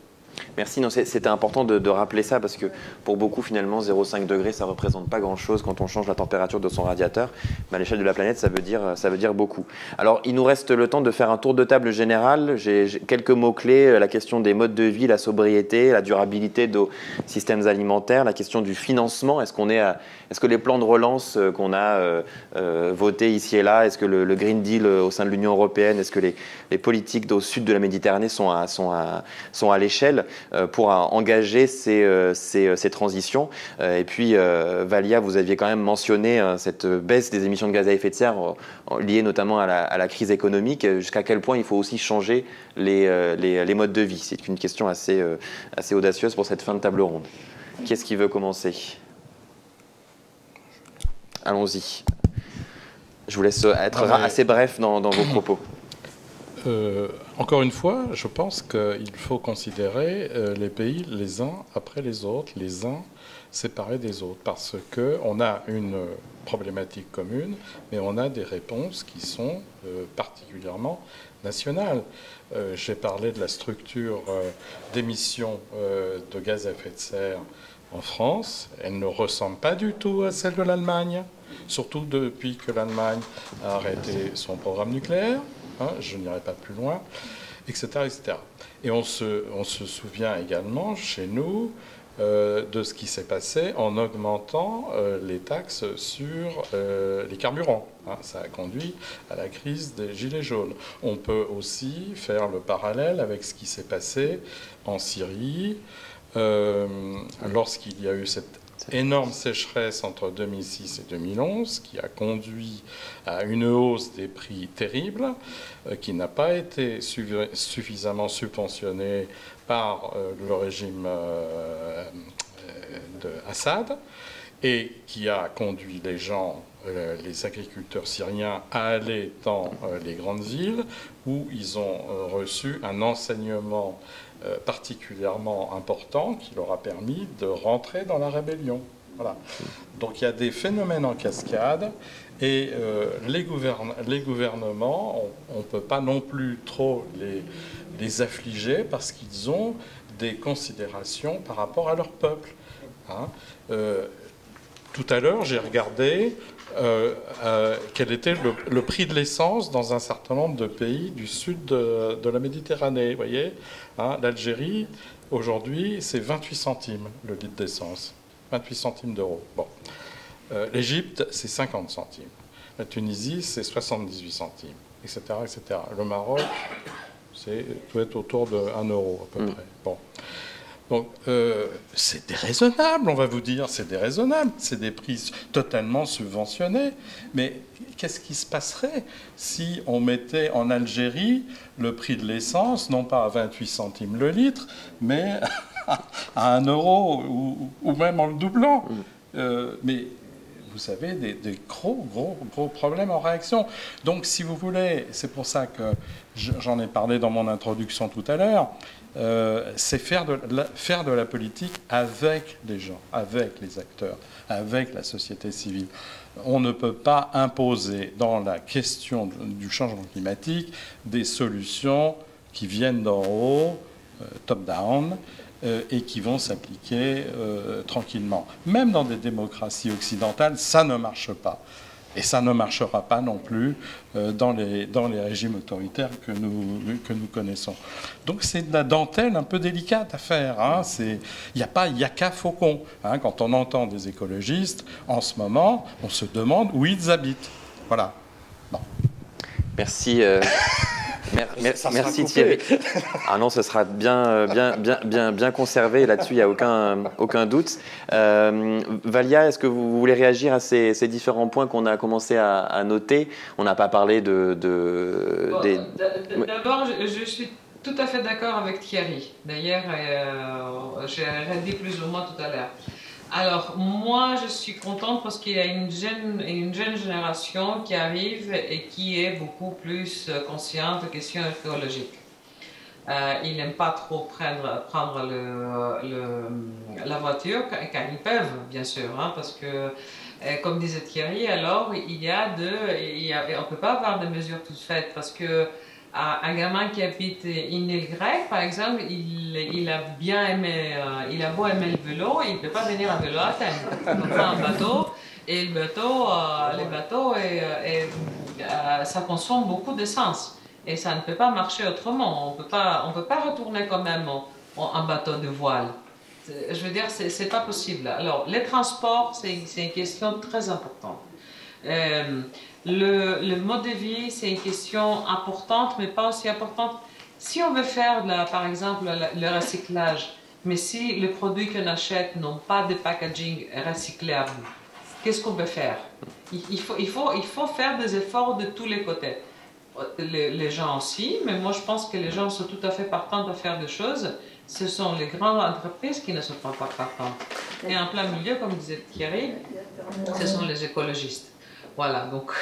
Merci, c'était important de rappeler ça parce que pour beaucoup finalement 0,5 degrés ça ne représente pas grand chose quand on change la température de son radiateur, mais à l'échelle de la planète ça veut dire beaucoup. Alors il nous reste le temps de faire un tour de table général, j'ai quelques mots-clés, la question des modes de vie, la sobriété, la durabilité de nos systèmes alimentaires, la question du financement, est-ce que les plans de relance qu'on a votés ici et là, est-ce que le Green Deal au sein de l'Union européenne, est-ce que les politiques au sud de la Méditerranée sont à l'échelle pour engager ces transitions. Et puis, Valia, vous aviez quand même mentionné cette baisse des émissions de gaz à effet de serre liée notamment à la crise économique. Jusqu'à quel point il faut aussi changer les modes de vie? C'est une question assez audacieuse pour cette fin de table ronde. Qui est-ce qui veut commencer? Allons-y. Je vous laisse être assez bref dans vos propos. Encore une fois, je pense qu'il faut considérer les pays les uns après les autres, les uns séparés des autres, parce qu'on a une problématique commune, mais on a des réponses qui sont particulièrement nationales. J'ai parlé de la structure d'émissions de gaz à effet de serre en France. Elle ne ressemble pas du tout à celle de l'Allemagne, surtout depuis que l'Allemagne a arrêté son programme nucléaire. Je n'irai pas plus loin, etc., etc. Et on se souvient également, chez nous, de ce qui s'est passé en augmentant les taxes sur les carburants. Ça a conduit à la crise des Gilets jaunes. On peut aussi faire le parallèle avec ce qui s'est passé en Syrie, lorsqu'il y a eu cette énorme sécheresse entre 2006 et 2011 qui a conduit à une hausse des prix terrible qui n'a pas été suffisamment subventionnée par le régime d'Assad et qui a conduit les gens, les agriculteurs syriens, à aller dans les grandes villes où ils ont reçu un enseignement particulièrement important qui leur a permis de rentrer dans la rébellion. Voilà. Donc il y a des phénomènes en cascade et les gouvernements, on ne peut pas non plus trop les affliger parce qu'ils ont des considérations par rapport à leur peuple. Tout à l'heure, j'ai regardé quel était le prix de l'essence dans un certain nombre de pays du sud de la Méditerranée. Vous voyez, l'Algérie, aujourd'hui, c'est 28 centimes le litre d'essence. 28 centimes d'euros. Bon. L'Égypte, c'est 50 centimes. La Tunisie, c'est 78 centimes, etc., etc. Le Maroc, doit être autour de 1 euro à peu près. Bon. Donc, c'est déraisonnable, on va vous dire, c'est déraisonnable, c'est des prix totalement subventionnés. Mais qu'est-ce qui se passerait si on mettait en Algérie le prix de l'essence, non pas à 28 centimes le litre, mais à 1 euro, ou même en le doublant? Mais vous savez, des gros problèmes en réaction. Donc, si vous voulez, c'est pour ça que j'en ai parlé dans mon introduction tout à l'heure, c'est faire de la politique avec les gens, avec les acteurs, avec la société civile. On ne peut pas imposer dans la question du changement climatique des solutions qui viennent d'en haut, top-down, et qui vont s'appliquer tranquillement. Même dans des démocraties occidentales, ça ne marche pas. Et ça ne marchera pas non plus dans les régimes autoritaires que nous connaissons. Donc c'est de la dentelle un peu délicate à faire. Il n'y a qu'à Faucon. Quand on entend des écologistes, en ce moment, on se demande où ils habitent. Voilà. Bon. Merci. Merci Thierry. Ah non, ce sera bien conservé. Là-dessus, il n'y a aucun doute. Valia, est-ce que vous voulez réagir à ces différents points qu'on a commencé à noter? On n'a pas parlé D'abord, je suis tout à fait d'accord avec Thierry. D'ailleurs, j'ai dit plus ou moins tout à l'heure. Alors, moi, je suis contente parce qu'il y a une jeune génération qui arrive et qui est beaucoup plus consciente des questions écologiques. Ils n'aiment pas trop prendre la voiture quand ils peuvent, bien sûr, parce que, comme disait Thierry, alors, on ne peut pas avoir de mesures toutes faites parce que un gamin qui habite une île grecque, par exemple, il a bien aimé, il a beau aimer le vélo, il ne peut pas venir à vélo à Athènes. Il prend un bateau, et le bateau, ça consomme beaucoup d'essence. Et ça ne peut pas marcher autrement. On peut pas retourner quand même en bateau de voile. Je veux dire, c'est pas possible. Alors, les transports, c'est une question très importante. Le mode de vie, c'est une question importante, mais pas aussi importante. Si on veut faire, par exemple, le recyclage, mais si les produits qu'on achète n'ont pas de packaging recyclable, qu'est-ce qu'on peut faire? Il faut faire des efforts de tous les côtés. Les gens aussi, mais moi je pense que les gens sont tout à fait partants de faire des choses. Ce sont les grandes entreprises qui ne sont pas partantes. Et en plein milieu, comme disait Thierry, ce sont les écologistes. Voilà, donc...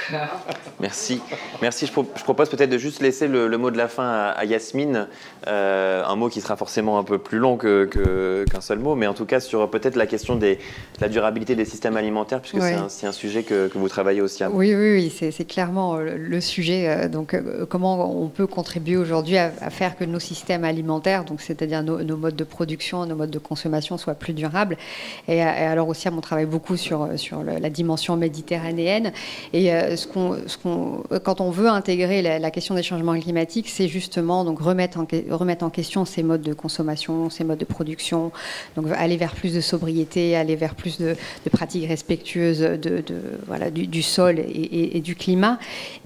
Merci. Merci. Je propose peut-être de juste laisser le mot de la fin à Yasmine, un mot qui sera forcément un peu plus long qu'un seul mot, mais en tout cas sur peut-être la question de la durabilité des systèmes alimentaires, puisque c'est un sujet que vous travaillez aussi. Oui, c'est clairement le sujet. Donc, comment on peut contribuer aujourd'hui à faire que nos systèmes alimentaires, donc c'est-à-dire nos modes de production, nos modes de consommation soient plus durables. Et alors aussi, on travaille beaucoup sur la dimension méditerranéenne. Et quand on veut intégrer la question des changements climatiques, c'est justement donc remettre en question ces modes de consommation, ces modes de production, donc aller vers plus de sobriété, aller vers plus de pratiques respectueuses du sol et du climat.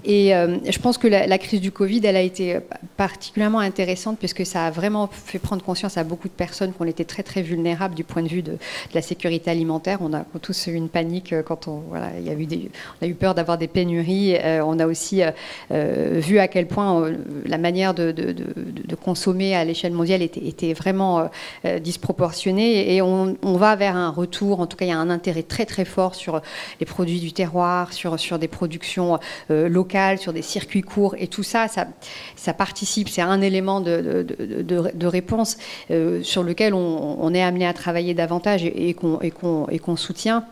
Et je pense que la crise du Covid, elle a été particulièrement intéressante puisque ça a vraiment fait prendre conscience à beaucoup de personnes qu'on était très très vulnérables du point de vue de la sécurité alimentaire. On a tous eu une panique quand on a eu peur d'avoir des pénuries. On a aussi vu à quel point la manière de consommer à l'échelle mondiale était vraiment disproportionnée. Et on va vers un retour, en tout cas il y a un intérêt très très fort sur les produits du terroir, sur des productions locales, sur des circuits courts. Et tout ça, ça participe, c'est un élément de réponse sur lequel on est amené à travailler davantage et qu'on soutient.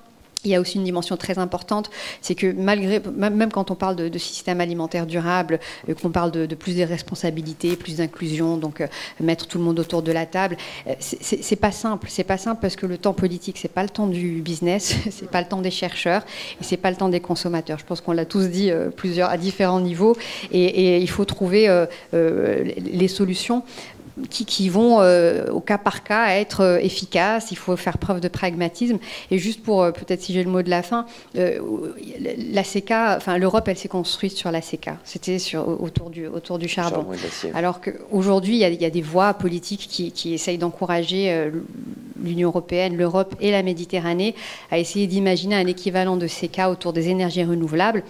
Il y a aussi une dimension très importante, c'est que même quand on parle de système alimentaire durable, qu'on parle de plus de responsabilité, plus d'inclusion, donc mettre tout le monde autour de la table, c'est pas simple. C'est pas simple parce que le temps politique, c'est pas le temps du business, c'est pas le temps des chercheurs et c'est pas le temps des consommateurs. Je pense qu'on l'a tous dit à différents niveaux et il faut trouver les solutions qui vont au cas par cas être efficaces. Il faut faire preuve de pragmatisme. Et juste pour, peut-être si j'ai le mot de la fin, la CECA, l'Europe, elle s'est construite sur la CECA. C'était autour du charbon. Alors qu'aujourd'hui, il y a des voies politiques qui essayent d'encourager l'Union européenne, l'Europe et la Méditerranée à essayer d'imaginer un équivalent de CECA autour des énergies renouvelables.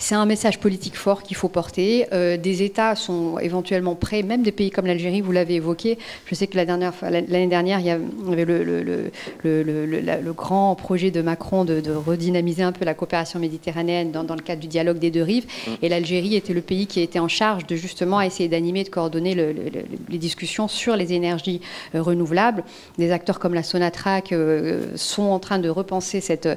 C'est un message politique fort qu'il faut porter. Des États sont éventuellement prêts, même des pays comme l'Algérie, vous l'avez évoqué. Je sais que l'année dernière, il y avait le grand projet de Macron de redynamiser un peu la coopération méditerranéenne dans le cadre du dialogue des deux rives. Et l'Algérie était le pays qui était en charge de justement essayer d'animer, de coordonner les discussions sur les énergies renouvelables. Des acteurs comme la Sonatrach sont en train de repenser cette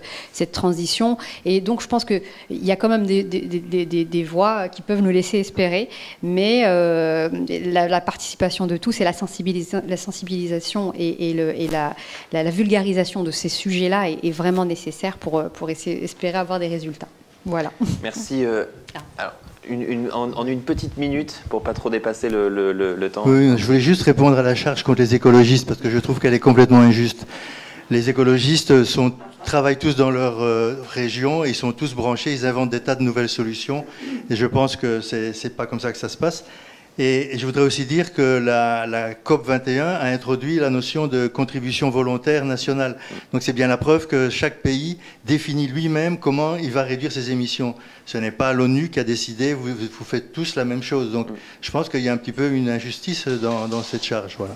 transition. Et donc, je pense qu'il y a quand même des voies qui peuvent nous laisser espérer, mais la participation de tous et la sensibilisation et la vulgarisation de ces sujets-là est vraiment nécessaire pour espérer avoir des résultats. Voilà. Merci. Alors, en une petite minute, pour pas trop dépasser le temps. Oui, je voulais juste répondre à la charge contre les écologistes, parce que je trouve qu'elle est complètement injuste. Les écologistes travaillent tous dans leur région, ils sont tous branchés, ils inventent des tas de nouvelles solutions, et je pense que c'est pas comme ça que ça se passe. Et je voudrais aussi dire que la COP21 a introduit la notion de contribution volontaire nationale. Donc c'est bien la preuve que chaque pays définit lui-même comment il va réduire ses émissions. Ce n'est pas l'ONU qui a décidé, vous faites tous la même chose. Donc je pense qu'il y a un petit peu une injustice dans cette charge. Voilà.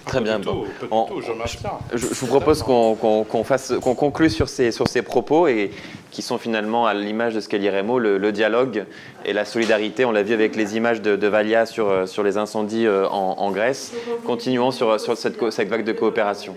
Très bien. Je vous propose qu'on conclue sur ces propos et qui sont finalement à l'image de ce qu'est l'IREMO, le dialogue et la solidarité. On l'a vu avec les images de Valia sur les incendies en Grèce. Continuons sur cette vague de coopération.